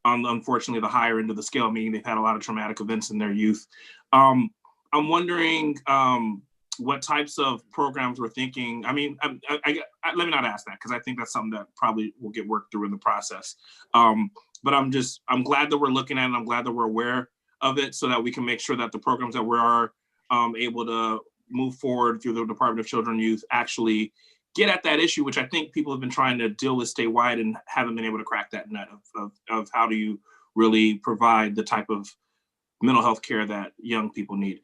S12: on, unfortunately, the higher end of the scale, meaning they've had a lot of traumatic events in their youth. I'm wondering what types of programs we're thinking. I mean, let me not ask that, because I think that's something that probably will get worked through in the process. But I'm glad that we're looking at it, and I'm glad that we're aware of it so that we can make sure that the programs that we are able to move forward through the Department of Children and Youth actually get at that issue, which I think people have been trying to deal with statewide and haven't been able to crack that nut of how do you really provide the type of mental health care that young people need.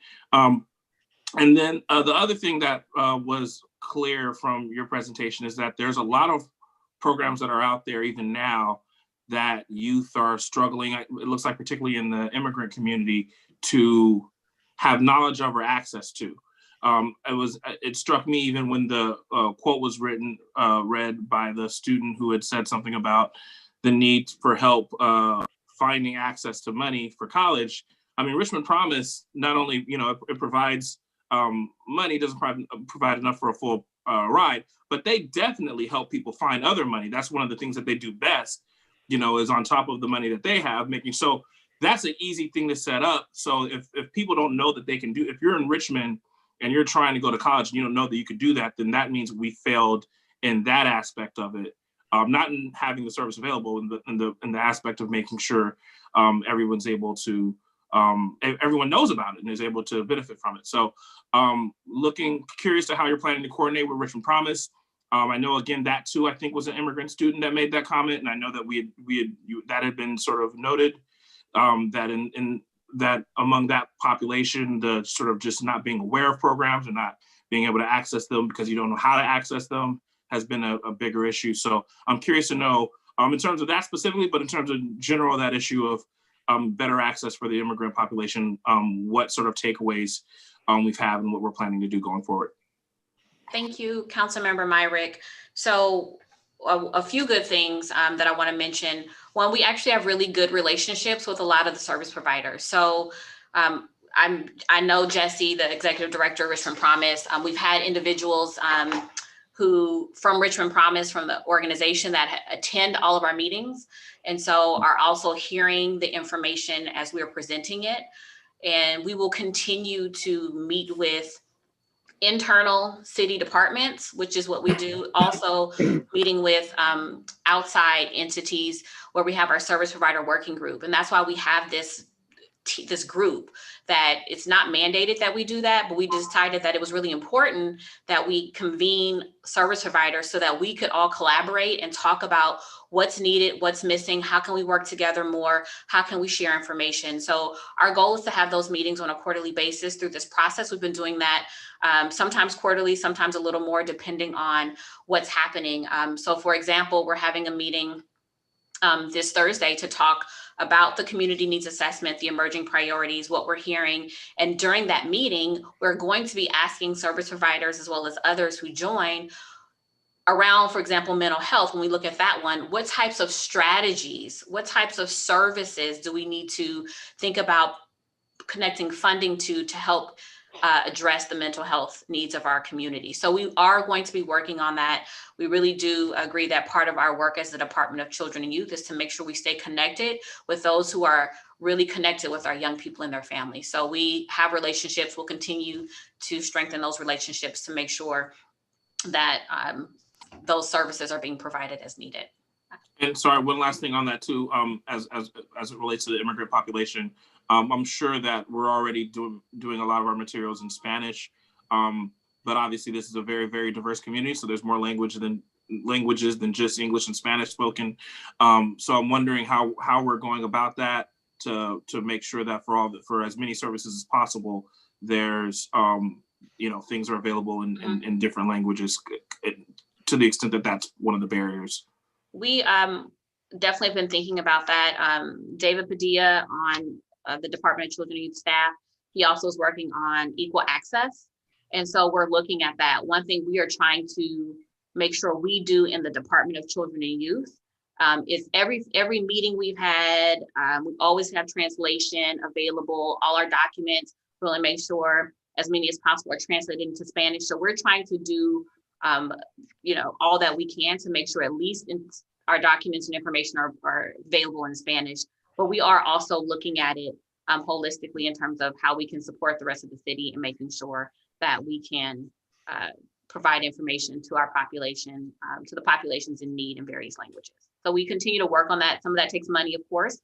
S12: And then the other thing that was clear from your presentation is that there's a lot of programs that are out there even now that youth are struggling, it looks like particularly in the immigrant community, to have knowledge of or access to. It struck me even when the quote was read by the student who had said something about the need for help finding access to money for college. I mean, Richmond Promise, not only, you know, it provides money, doesn't provide enough for a full ride, but they definitely help people find other money. That's one of the things that they do best, you know, is on top of the money that they have, making so that's an easy thing to set up. So if people don't know that they can do, if you're in Richmond and you're trying to go to college and you don't know that you could do that, then that means we failed in that aspect of it. Not in having the service available, in the aspect of making sure everyone's able to, everyone knows about it and is able to benefit from it. So curious to how you're planning to coordinate with Richmond Promise. I know, again, that too, I think was an immigrant student that made that comment. And I know that that had been sort of noted, that that among that population, the sort of just not being aware of programs and not being able to access them because you don't know how to access them has been a bigger issue. So I'm curious to know, in terms of that specifically, but in terms of general, that issue of better access for the immigrant population, what sort of takeaways we've had and what we're planning to do going forward.
S11: Thank you, Councilmember Myrick. So a few good things that I want to mention. One, we actually have really good relationships with a lot of the service providers. So I know Jesse, the executive director of Richmond Promise. We've had individuals who from Richmond Promise, from the organization that attend all of our meetings. And so are also hearing the information as we're presenting it. And we will continue to meet with internal city departments, which is what we do. Also meeting with outside entities where we have our service provider working group. And that's why we have this group, that it's not mandated that we do that, but we decided that it was really important that we convene service providers so that we could all collaborate and talk about what's needed, what's missing, how can we work together more, how can we share information. So our goal is to have those meetings on a quarterly basis. Through this process, we've been doing that sometimes quarterly, sometimes a little more, depending on what's happening. So for example, we're having a meeting this Thursday to talk about the community needs assessment, the emerging priorities, what we're hearing. And during that meeting, we're going to be asking service providers as well as others who join around, for example, mental health. When we look at that one, what types of strategies, what types of services do we need to think about connecting funding to help address the mental health needs of our community. So we are going to be working on that. We really do agree that part of our work as the Department of Children and Youth is to make sure we stay connected with those who are really connected with our young people and their families. So we have relationships. We'll continue to strengthen those relationships to make sure that those services are being provided as needed.
S12: And sorry, one last thing on that too, as it relates to the immigrant population. I'm sure that we're already doing a lot of our materials in Spanish, but obviously this is a very, very diverse community. So there's more languages than just English and Spanish spoken. So I'm wondering how we're going about that to make sure that for as many services as possible, there's things are available in different languages, to the extent that that's one of the barriers.
S11: We definitely have been thinking about that. David Padilla on the Department of Children and Youth staff, he also is working on equal access. And so we're looking at that. One thing we are trying to make sure we do in the Department of Children and Youth is every meeting we've had, we always have translation available. All our documents, really make sure as many as possible are translated into Spanish. So we're trying to do all that we can to make sure at least our documents and information are available in Spanish. But we are also looking at it holistically in terms of how we can support the rest of the city and making sure that we can provide information to our population, to the populations in need in various languages. So we continue to work on that. Some of that takes money, of course,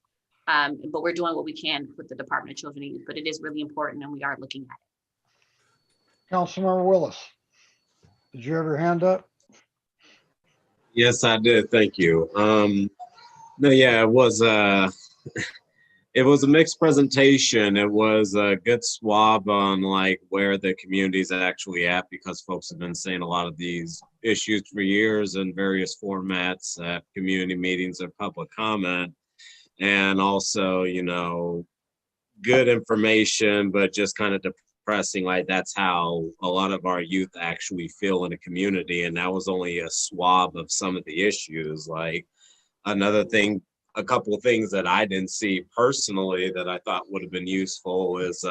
S11: but we're doing what we can with the Department of Children and Youth, but it is really important and we are looking at it.
S1: Councilmember Willis, did you have your hand up?
S10: Yes, I did. Thank you. No, yeah, it was a mixed presentation. It was a good swab on like where the community's actually at, because folks have been saying a lot of these issues for years in various formats at community meetings or public comment. And also, good information, but just kind of depressing, like that's how a lot of our youth actually feel in a community. And that was only a swab of some of the issues. Like another thing, a couple of things that I didn't see personally that I thought would have been useful is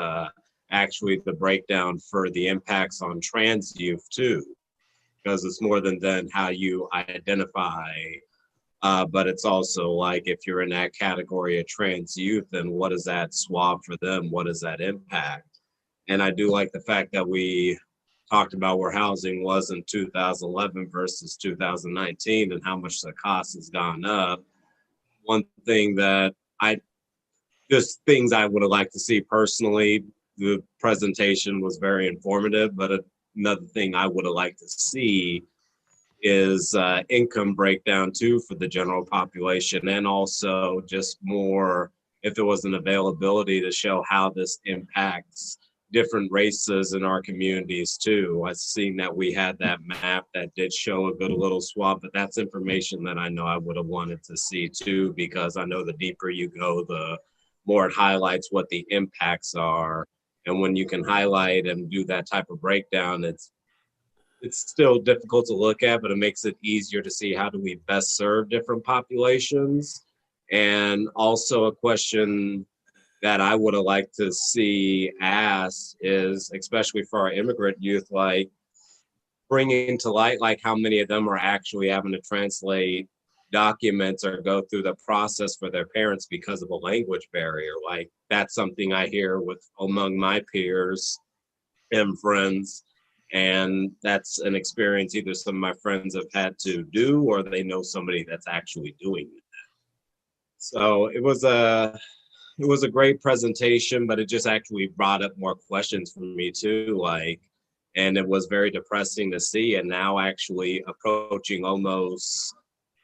S10: actually the breakdown for the impacts on trans youth too, because it's more than how you identify, but it's also like if you're in that category of trans youth, then what is that swab for them? What is that impact? And I do like the fact that we talked about where housing was in 2011 versus 2019 and how much the cost has gone up. One thing that things I would have liked to see personally, the presentation was very informative, but another thing I would have liked to see is income breakdown too for the general population, and also just more if there was an availability to show how this impacts different races in our communities too. I've seen that we had that map that did show a good little swap, but that's information that I know I would have wanted to see too, because I know the deeper you go, the more it highlights what the impacts are. And when you can highlight and do that type of breakdown, it's still difficult to look at, but it makes it easier to see how do we best serve different populations. And also a question that I would have liked to see asked is, especially for our immigrant youth, like bringing to light like how many of them are actually having to translate documents or go through the process for their parents because of a language barrier. Like that's something I hear with among my peers and friends. And that's an experience either some of my friends have had to do or they know somebody that's actually doing it. So it was a great presentation, but it just actually brought up more questions for me too. Like, and it was very depressing to see. And now actually approaching almost,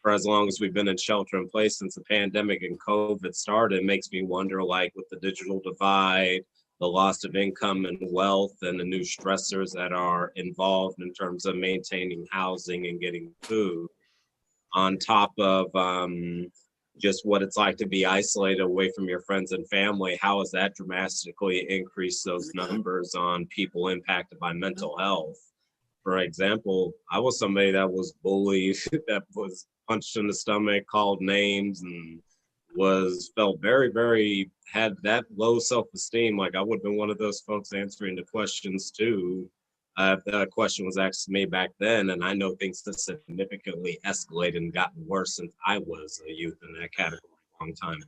S10: for as long as we've been in shelter in place since the pandemic and COVID started, makes me wonder, like with the digital divide, the loss of income and wealth, and the new stressors that are involved in terms of maintaining housing and getting food, on top of just what it's like to be isolated away from your friends and family. How has that dramatically increased those numbers on people impacted by mental health? For example, I was somebody that was bullied, that was punched in the stomach, called names, and felt very, very, had that low self-esteem. Like I would have been one of those folks answering the questions too. If the question was asked to me back then, and I know things have significantly escalated and gotten worse since I was a youth in that category a long time ago.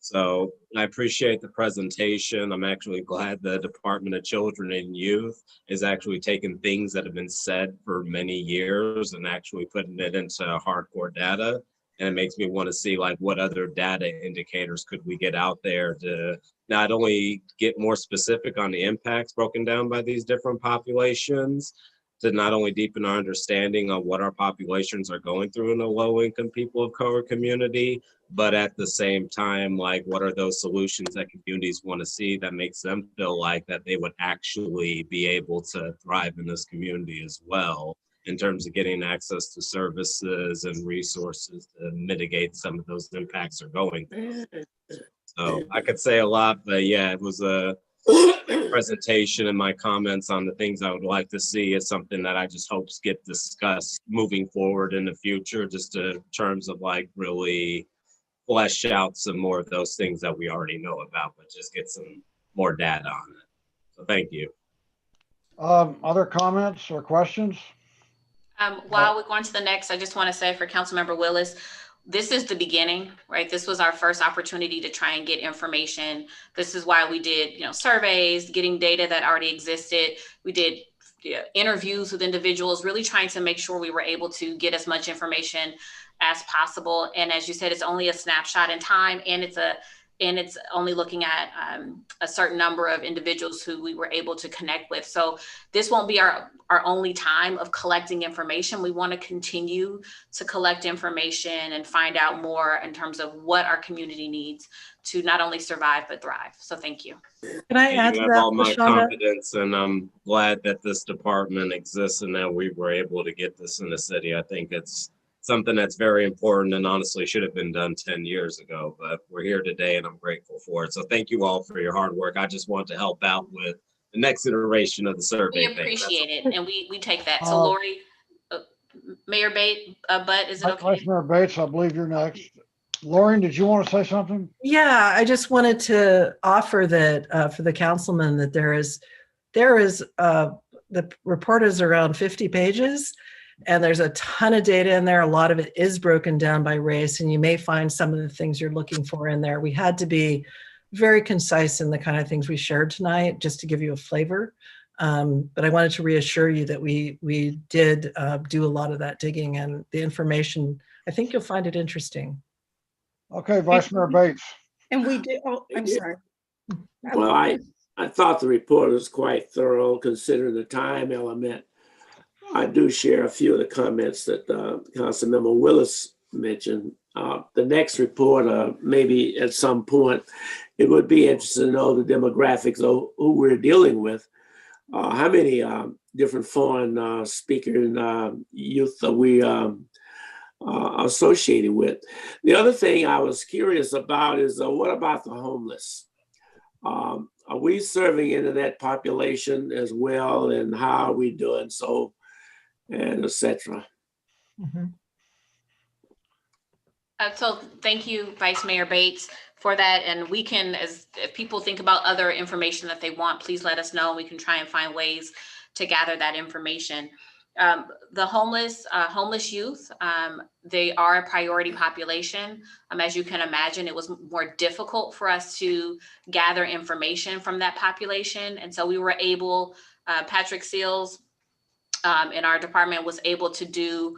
S10: So I appreciate the presentation. I'm actually glad the Department of Children and Youth is actually taking things that have been said for many years and actually putting it into hardcore data. And it makes me want to see like what other data indicators could we get out there to not only get more specific on the impacts broken down by these different populations, to not only deepen our understanding on what our populations are going through in the low-income people of color community, but at the same time, like what are those solutions that communities want to see that makes them feel like that they would actually be able to thrive in this community as well, in terms of getting access to services and resources to mitigate some of those impacts are going through. So I could say a lot, but yeah, it was a presentation, and my comments on the things I would like to see is something that I just hope get discussed moving forward in the future, just in terms of like really flesh out some more of those things that we already know about, but just get some more data on it. So thank you.
S1: Other comments or questions?
S11: While we're going to the next, I just want to say for Councilmember Willis, this is the beginning, right? This was our first opportunity to try and get information. This is why we did, surveys, getting data that already existed. We did interviews with individuals, really trying to make sure we were able to get as much information as possible. And as you said, it's only a snapshot in time, and it's only looking at a certain number of individuals who we were able to connect with. So this won't be our only time of collecting information. We want to continue to collect information and find out more in terms of what our community needs to not only survive, but thrive. So thank you.
S14: Can I add to
S10: have
S14: that,
S10: all my
S14: Lashonda?
S10: confidence, and I'm glad that this department exists and that we were able to get this in the city. I think it's something that's very important and honestly should have been done 10 years ago, but we're here today and I'm grateful for it. So thank you all for your hard work. I just want to help out with the next iteration of the survey.
S11: We appreciate it, and we take that. So Lori, Mayor Butt, is it okay?
S1: Vice Mayor Bates, I believe you're next. Lauren, did you want to say something?
S14: Yeah, I just wanted to offer that for the councilman that there is the report is around 50 pages. And there's a ton of data in there. A lot of it is broken down by race, and you may find some of the things you're looking for in there. We had to be very concise in the kind of things we shared tonight, just to give you a flavor. But I wanted to reassure you that we did do a lot of that digging, and the information, I think you'll find it interesting.
S1: Okay, Vice Mayor Bates.
S13: And we did, I'm sorry.
S3: Well, I thought the report was quite thorough considering the time element. I do share a few of the comments that Councilmember Willis mentioned. The next report, maybe at some point, it would be interesting to know the demographics of who we're dealing with. How many different foreign speaking youth are we associated with? The other thing I was curious about is what about the homeless? Are we serving into that population as well, and how are we doing so? And etc.
S11: So thank you, Vice Mayor Bates, for that. And we can, if people think about other information that they want, please let us know. We can try and find ways gather that information. The homeless youth, they are a priority population. As you can imagine, it was more difficult for us to gather information from that population. And so we were able, Patrick Seals in our department was able to do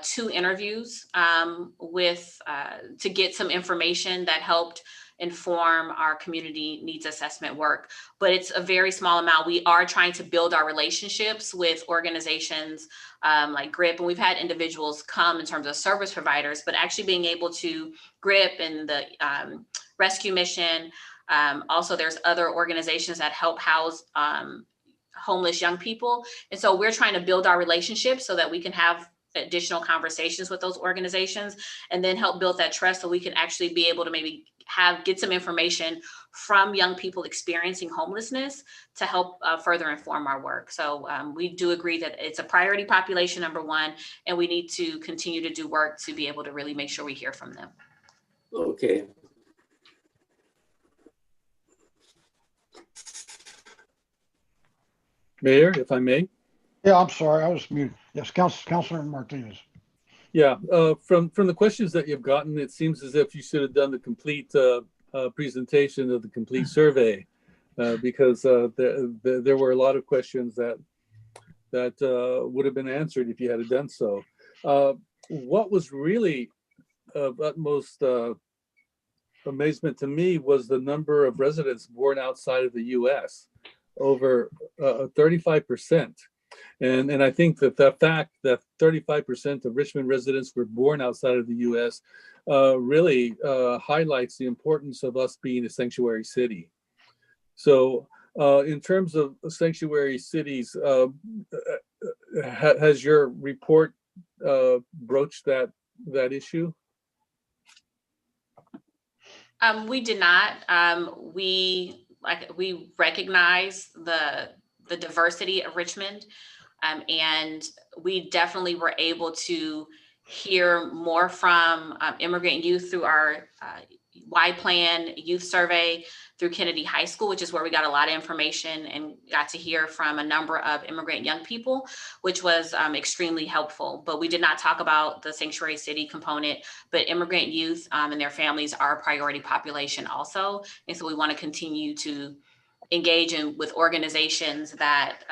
S11: 2 interviews to get some information that helped inform our community needs assessment work, but it's a very small amount. We are trying to build our relationships with organizations like GRIP, and we've had individuals come in terms of service providers, but actually being able to GRIP and the rescue mission. Also, there's other organizations that help house homeless young people. And so we're trying to build our relationships so that we can have additional conversations with those organizations and then help build that trust so we can actually be able to maybe get some information from young people experiencing homelessness to help further inform our work. So we do agree that it's a priority population, number one, and we need to continue to do work to be able to really make sure we hear from them.
S3: Okay.
S15: Mayor, if I may.
S1: Yeah, I'm sorry, I was muted. Yes, Councilor Martinez.
S15: Yeah, from the questions that you've gotten, it seems as if you should have done the complete presentation of the complete survey, because there were a lot of questions that would have been answered if you had done so. What was really of utmost amazement to me was the number of residents born outside of the U.S., over 35%. And I think that the fact that 35% of Richmond residents were born outside of the U.S. Really highlights the importance of us being a sanctuary city. So in terms of sanctuary cities, has your report broached that issue?
S11: We did not. We recognize the diversity of Richmond, and we definitely were able to hear more from immigrant youth through our Y Plan youth survey through Kennedy High School, which is where we got a lot of information and got to hear from a number of immigrant young people, which was extremely helpful. But we did not talk about the sanctuary city component, but immigrant youth and their families are a priority population also. And so we want to continue to engage with organizations that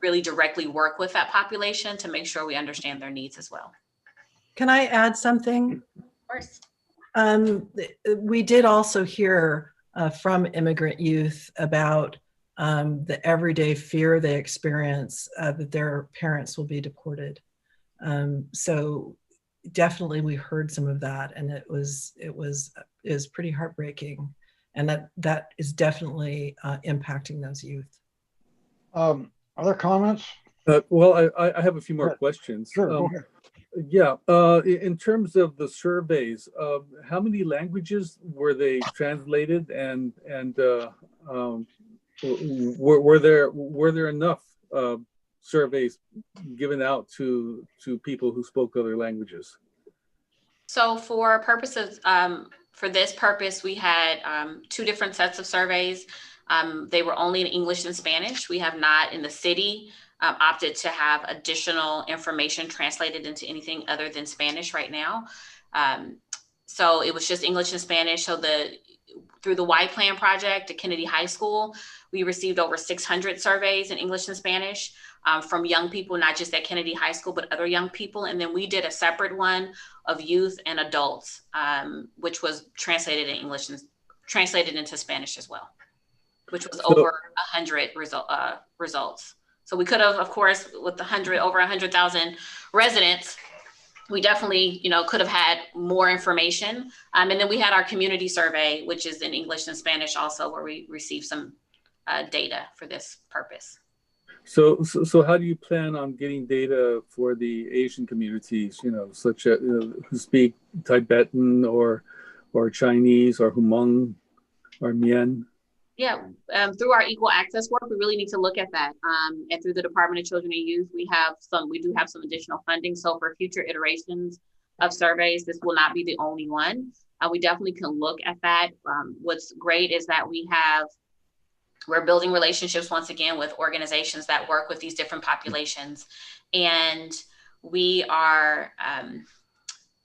S11: really directly work with that population to make sure we understand their needs as well.
S14: Can I add something?
S11: Of course.
S14: We did also hear from immigrant youth about the everyday fear they experience that their parents will be deported. So definitely we heard some of that, and it was pretty heartbreaking, and that is definitely impacting those youth.
S1: Other comments?
S15: Well, I have a few more questions.
S1: Sure, go ahead.
S15: Yeah, in terms of the surveys, how many languages were they translated, and were there enough surveys given out to people who spoke other languages?
S11: So for purposes, for this purpose, we had 2 different sets of surveys. They were only in English and Spanish. We have not in the city opted to have additional information translated into anything other than Spanish right now. So it was just English and Spanish. So through the Y Plan project at Kennedy High School, we received over 600 surveys in English and Spanish from young people, not just at Kennedy High School, but other young people. And then we did a separate one of youth and adults, which was translated in English and translated into Spanish as well, which was over 100 results. So we could have, of course, with over 100,000 residents, we definitely, could have had more information. And then we had our community survey, which is in English and Spanish also, where we received some data for this purpose.
S15: So how do you plan on getting data for the Asian communities, such as who speak Tibetan or Chinese or Hmong or Mien?
S11: Yeah, through our equal access work, we really need to look at that. And through the Department of Children and Youth, we do have some additional funding. So for future iterations of surveys, this will not be the only one. We definitely can look at that. What's great is that we have we're building relationships once again with organizations that work with these different populations. And we are,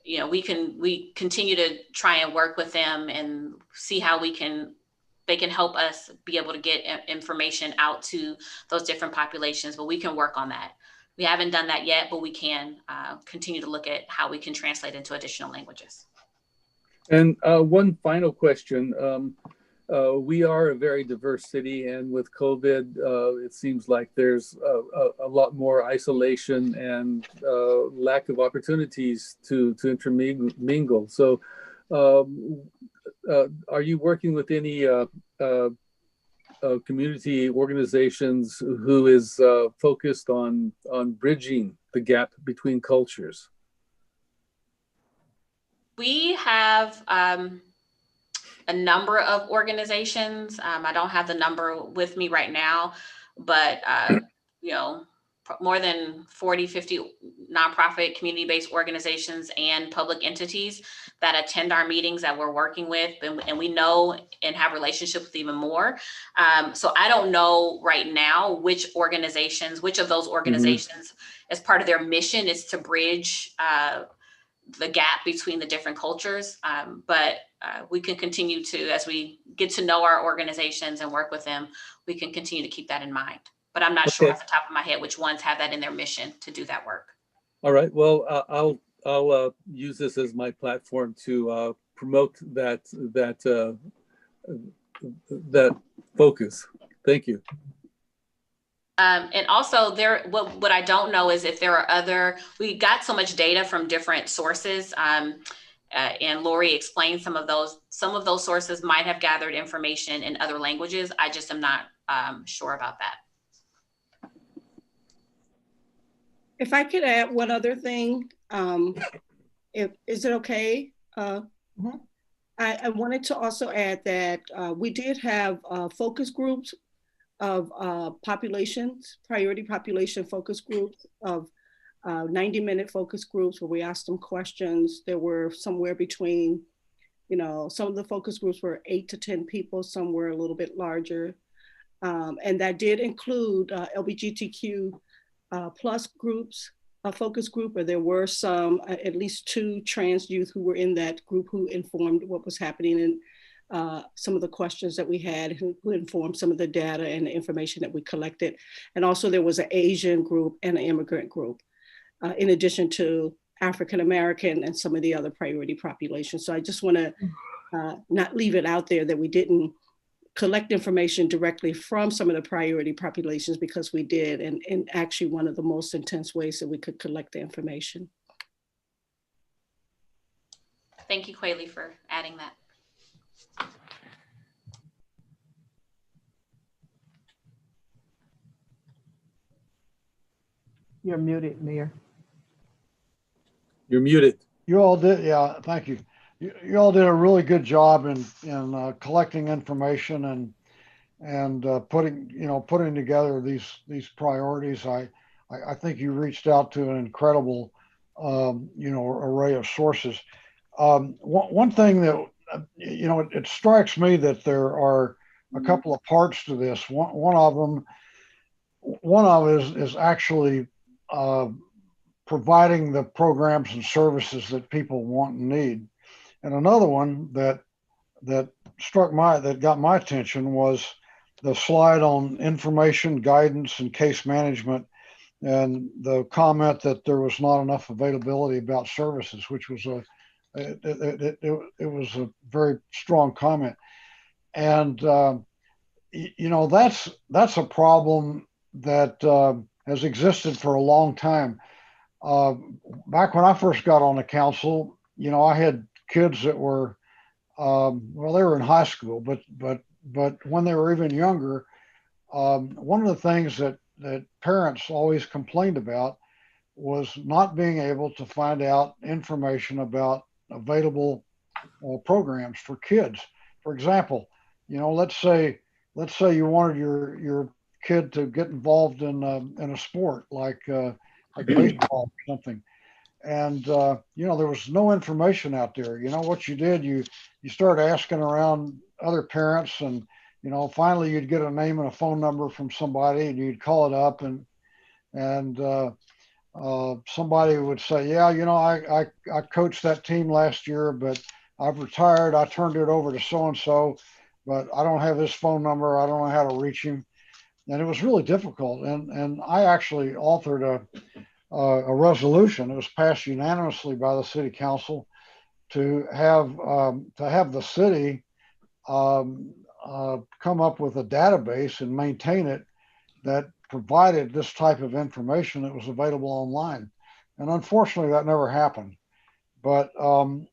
S11: you know, we continue to try and work with them and see how they can help us be able to get information out to those different populations, but we can work on that. We haven't done that yet, but we can continue to look at how we can translate into additional languages.
S15: And one final question. We are a very diverse city, and with COVID, it seems like there's a lot more isolation and lack of opportunities to intermingle. So are you working with any community organizations who is focused on bridging the gap between cultures?
S11: We have a number of organizations. I don't have the number with me right now, but you know, more than 40, 50 nonprofit community-based organizations and public entities that attend our meetings that we're working with, and we know and have relationships with even more. So I don't know right now which of those organizations, as part of their mission, is to bridge the gap between the different cultures. But we can continue to, as we get to know our organizations and work with them, we can continue to keep that in mind. But I'm not sure off the top of my head which ones have that in their mission to do that work.
S15: All right. Well, I'll use this as my platform to promote that focus. Thank you.
S11: And also what I don't know is if there are we got so much data from different sources, and Lori explained some of those sources might have gathered information in other languages. I just am not sure about that.
S13: If I could add one other thing, is it okay? I wanted to also add that we did have focus groups of populations, priority population focus groups of 90-minute focus groups where we asked them questions. There were somewhere between, you know, some of the focus groups were 8 to 10 people, some were a little bit larger. And that did include LGBTQ plus groups, a focus group, where there were some, at least 2 trans youth who were in that group who informed what was happening and some of the questions that we had, who informed some of the data and the information that we collected. And also there was an Asian group and an immigrant group, in addition to African-American and some of the other priority populations. So I just wanna not leave it out there that we didn't collect information directly from some of the priority populations, because we did, and actually one of the most intense ways that we could collect the information.
S11: Thank you, Quaylee, for adding that.
S2: You're muted, Mayor.
S15: You're muted.
S1: You all did, yeah, thank you. You all did a really good job in collecting information and putting together these priorities. I think you reached out to an incredible array of sources. One thing that it strikes me that there are a couple of parts to this. One of it is actually providing the programs and services that people want and need. And another one that got my attention was the slide on information, guidance, and case management, and the comment that there was not enough availability about services, which was it was a very strong comment. And that's a problem that has existed for a long time. Back when I first got on the council, I had kids that were they were in high school, but when they were even younger, one of the things that parents always complained about was not being able to find out information about available programs for kids. For example, let's say you wanted your kid to get involved in a sport like baseball or something. And, there was no information out there. What you did, you started asking around other parents, and you know, finally you'd get a name and a phone number from somebody, and you'd call it up, and somebody would say, yeah, you know, I coached that team last year, but I've retired. I turned it over to so-and-so, but I don't have his phone number. I don't know how to reach him. And it was really difficult. And I actually authored a resolution. It was passed unanimously by the city council to have the city come up with a database and maintain it that provided this type of information that was available online. And unfortunately, that never happened. But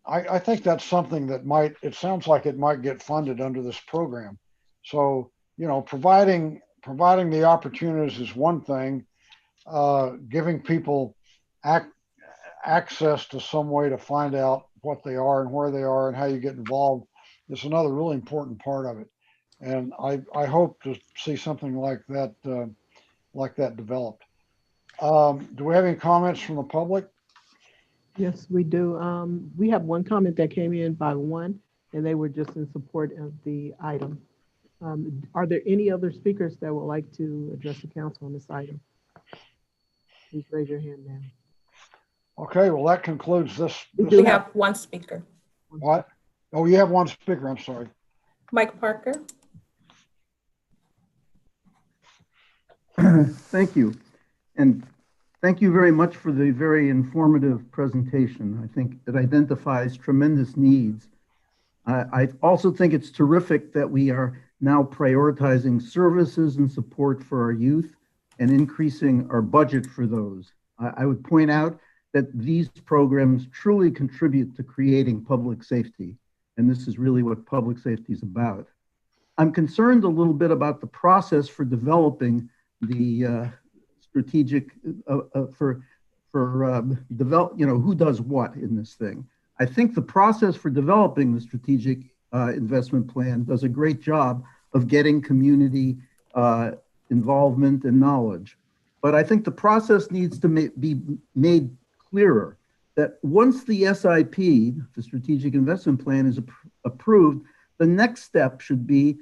S1: I think that's something that it sounds like it might get funded under this program. So, you know, providing the opportunities is one thing. Giving people access to some way to find out what they are and where they are and how you get involved is another really important part of it. And I hope to see something like that developed. Do we have any comments from the public?
S2: Yes, we do. We have one comment that came in by one, and they were just in support of the item. Are there any other speakers that would like to address the council on this item? Please raise your hand now.
S1: Okay, well, that concludes this.
S6: We have one speaker.
S1: What? Oh, you have one speaker, I'm sorry.
S6: Mike Parker.
S7: Thank you. And thank you very much for the very informative presentation. I think it identifies tremendous needs. I also think it's terrific that we are now prioritizing services and support for our youth and increasing our budget for those. I would point out that these programs truly contribute to creating public safety, and this is really what public safety is about. I'm concerned a little bit about the process for developing the strategic who does what in this thing. I think the process for developing the strategic investment plan does a great job of getting community involvement and knowledge. But I think the process needs to be made clearer that once the SIP, the strategic investment plan, is approved, the next step should be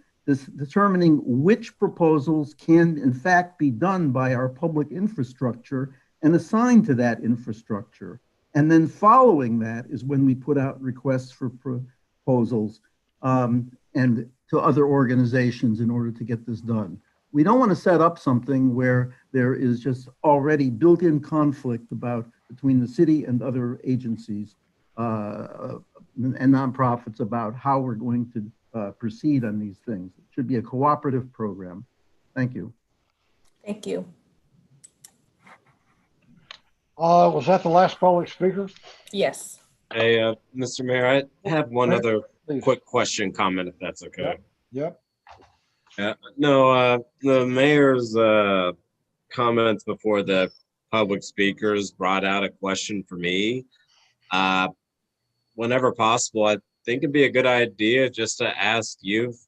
S7: determining which proposals can in fact be done by our public infrastructure and assigned to that infrastructure. And then following that is when we put out requests for proposals and to other organizations in order to get this done. We don't want to set up something where there is just already built-in conflict between the city and other agencies and nonprofits about how we're going to proceed on these things. It should be a cooperative program. Thank you.
S6: Thank you.
S1: Was that the last public speaker?
S6: Yes.
S10: Hey, Mr. Mayor, I have one other quick question, comment, if that's okay.
S1: Yep.
S10: No, the mayor's comments before the public speakers brought out a question for me. Whenever possible, I think it'd be a good idea just to ask youth,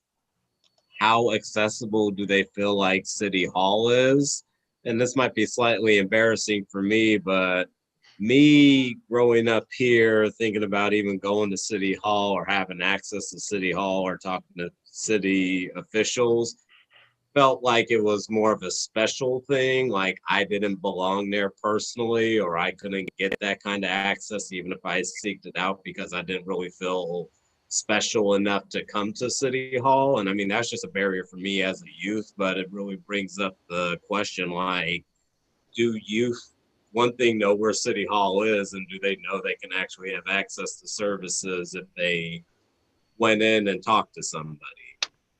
S10: how accessible do they feel like City Hall is? And this might be slightly embarrassing for me, but me growing up here, thinking about even going to City Hall or having access to City Hall or talking to city officials, felt like it was more of a special thing, like I didn't belong there personally, or I couldn't get that kind of access even if I seeked it out because I didn't really feel special enough to come to City Hall. And I mean, that's just a barrier for me as a youth, but it really brings up the question, like, do youth, one thing, know where City Hall is, and do they know they can actually have access to services if they went in and talked to somebody?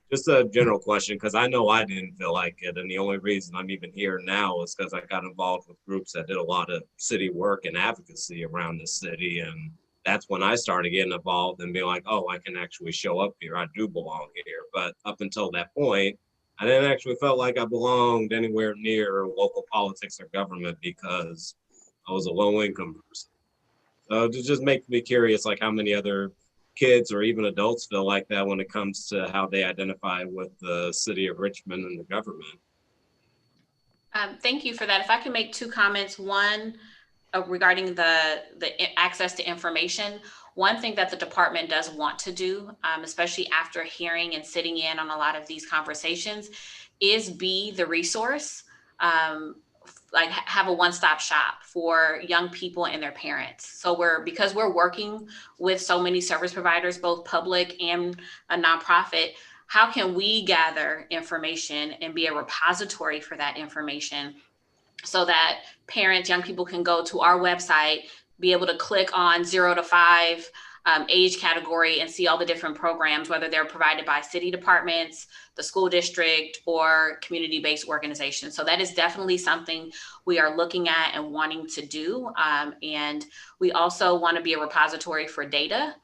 S10: Just a general question, because I know I didn't feel like it. And the only reason I'm even here now is because I got involved with groups that did a lot of city work and advocacy around the city. And that's when I started getting involved and being like, oh, I can actually show up here. I do belong here. But up until that point, I didn't actually feel like I belonged anywhere near local politics or government because I was a low income person. So it just makes me curious, like how many other kids or even adults feel like that when it comes to how they identify with the city of Richmond and the government.
S11: Thank you for that. If I can make two comments. One, regarding the access to information, one thing that the department does want to do, especially after hearing and sitting in on a lot of these conversations, is be the resource, like have a one-stop shop for young people and their parents. So because we're working with so many service providers, both public and a nonprofit, how can we gather information and be a repository for that information so that parents, young people can go to our website, be able to click on 0 to 5 age category and see all the different programs, whether they're provided by city departments, the school district, or community-based organizations. So that is definitely something we are looking at and wanting to do. And we also want to be a repository for data.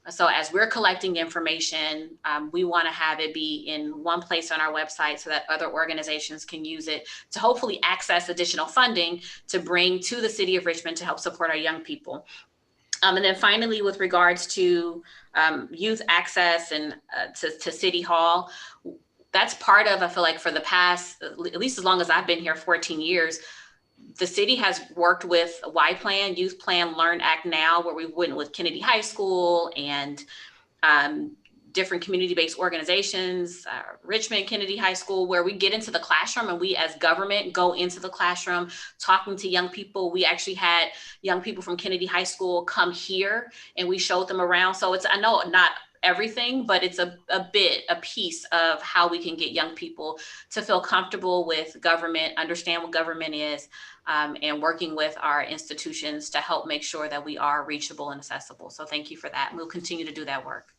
S11: So as we're collecting information, we want to have it be in one place on our website so that other organizations can use it to hopefully access additional funding to bring to the city of Richmond to help support our young people. And then finally, with regards to youth access and to City Hall, that's part of, I feel like for the past, at least as long as I've been here, 14 years, the city has worked with Y Plan, Youth Plan, Learn, Act Now, where we went with Kennedy High School and different community-based organizations, Richmond Kennedy High School, where we get into the classroom and we as government go into the classroom talking to young people. We actually had young people from Kennedy High School come here and we showed them around. So it's, I know not everything, but it's a piece of how we can get young people to feel comfortable with government, understand what government is, and working with our institutions to help make sure that we are reachable and accessible. So thank you for that. And we'll continue to do that work.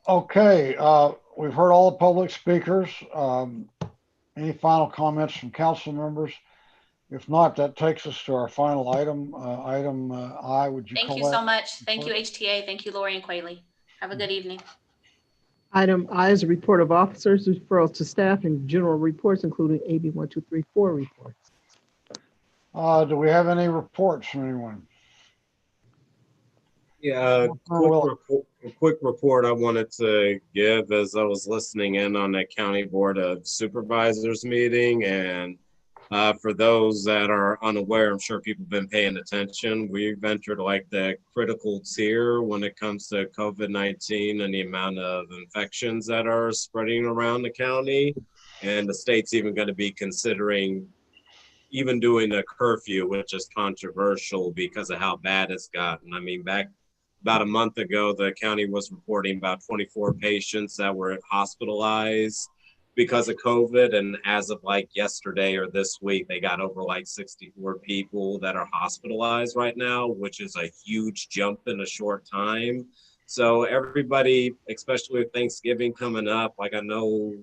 S1: Okay, we've heard all the public speakers. Any final comments from council members? If not, that takes us to our final item. Item I, would you call that?
S11: Thank you so much. Thank you, HTA. Thank you, Lori and Quayle. Have a good evening.
S2: Item I is a report of officers, referrals to staff, and general reports, including AB 1234 reports.
S1: Do we have any reports from anyone?
S10: Yeah, a quick report I wanted to give as I was listening in on the County Board of Supervisors meeting. And for those that are unaware, I'm sure people have been paying attention. We've entered like the critical tier when it comes to COVID-19 and the amount of infections that are spreading around the county. And the state's even going to be considering even doing a curfew, which is controversial because of how bad it's gotten. I mean, back about a month ago, the county was reporting about 24 patients that were hospitalized because of COVID. And as of like yesterday or this week, they got over like 64 people that are hospitalized right now, which is a huge jump in a short time. So everybody, especially with Thanksgiving coming up, like I know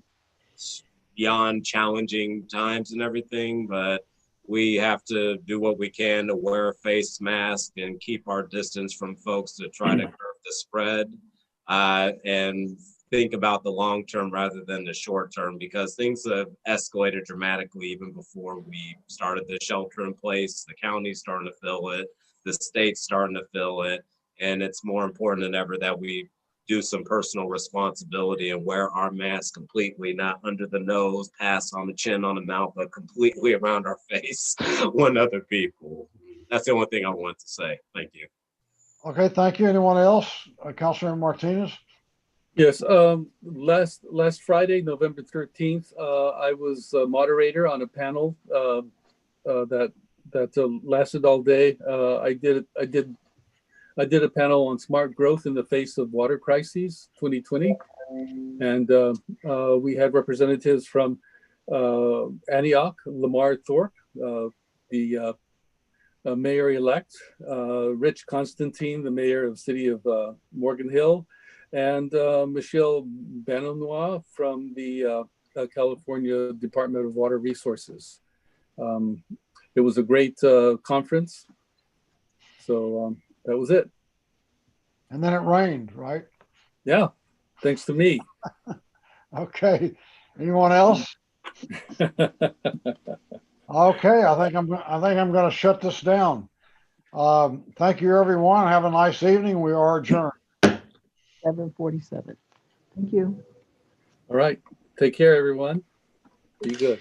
S10: beyond challenging times and everything, but we have to do what we can to wear a face mask and keep our distance from folks to try to curb the spread and think about the long term rather than the short term, because things have escalated dramatically even before we started the shelter in place. The county's starting to feel it, the state's starting to feel it, and it's more important than ever that we do some personal responsibility and wear our mask completely, not under the nose, pass on the chin, on the mouth, but completely around our face when other people. That's the only thing I want to say. Thank you.
S1: Okay, thank you. Anyone else? Councilor Martinez?
S15: Yes, last Friday, November 13th, I was a moderator on a panel that lasted all day. I did a panel on smart growth in the face of water crises 2020. And we had representatives from Antioch, Lamar Thorpe, the mayor-elect, Rich Constantine, the mayor of the city of Morgan Hill, and Michelle Bananois from the California Department of Water Resources. It was a great conference. So that was it.
S1: And then it rained, right?
S15: Yeah, thanks to me.
S1: Okay. Anyone else? Okay, I think I'm going to shut this down. Thank you, everyone. Have a nice evening. We are adjourned.
S2: 7:47. Thank you.
S15: All right. Take care, everyone. Be good.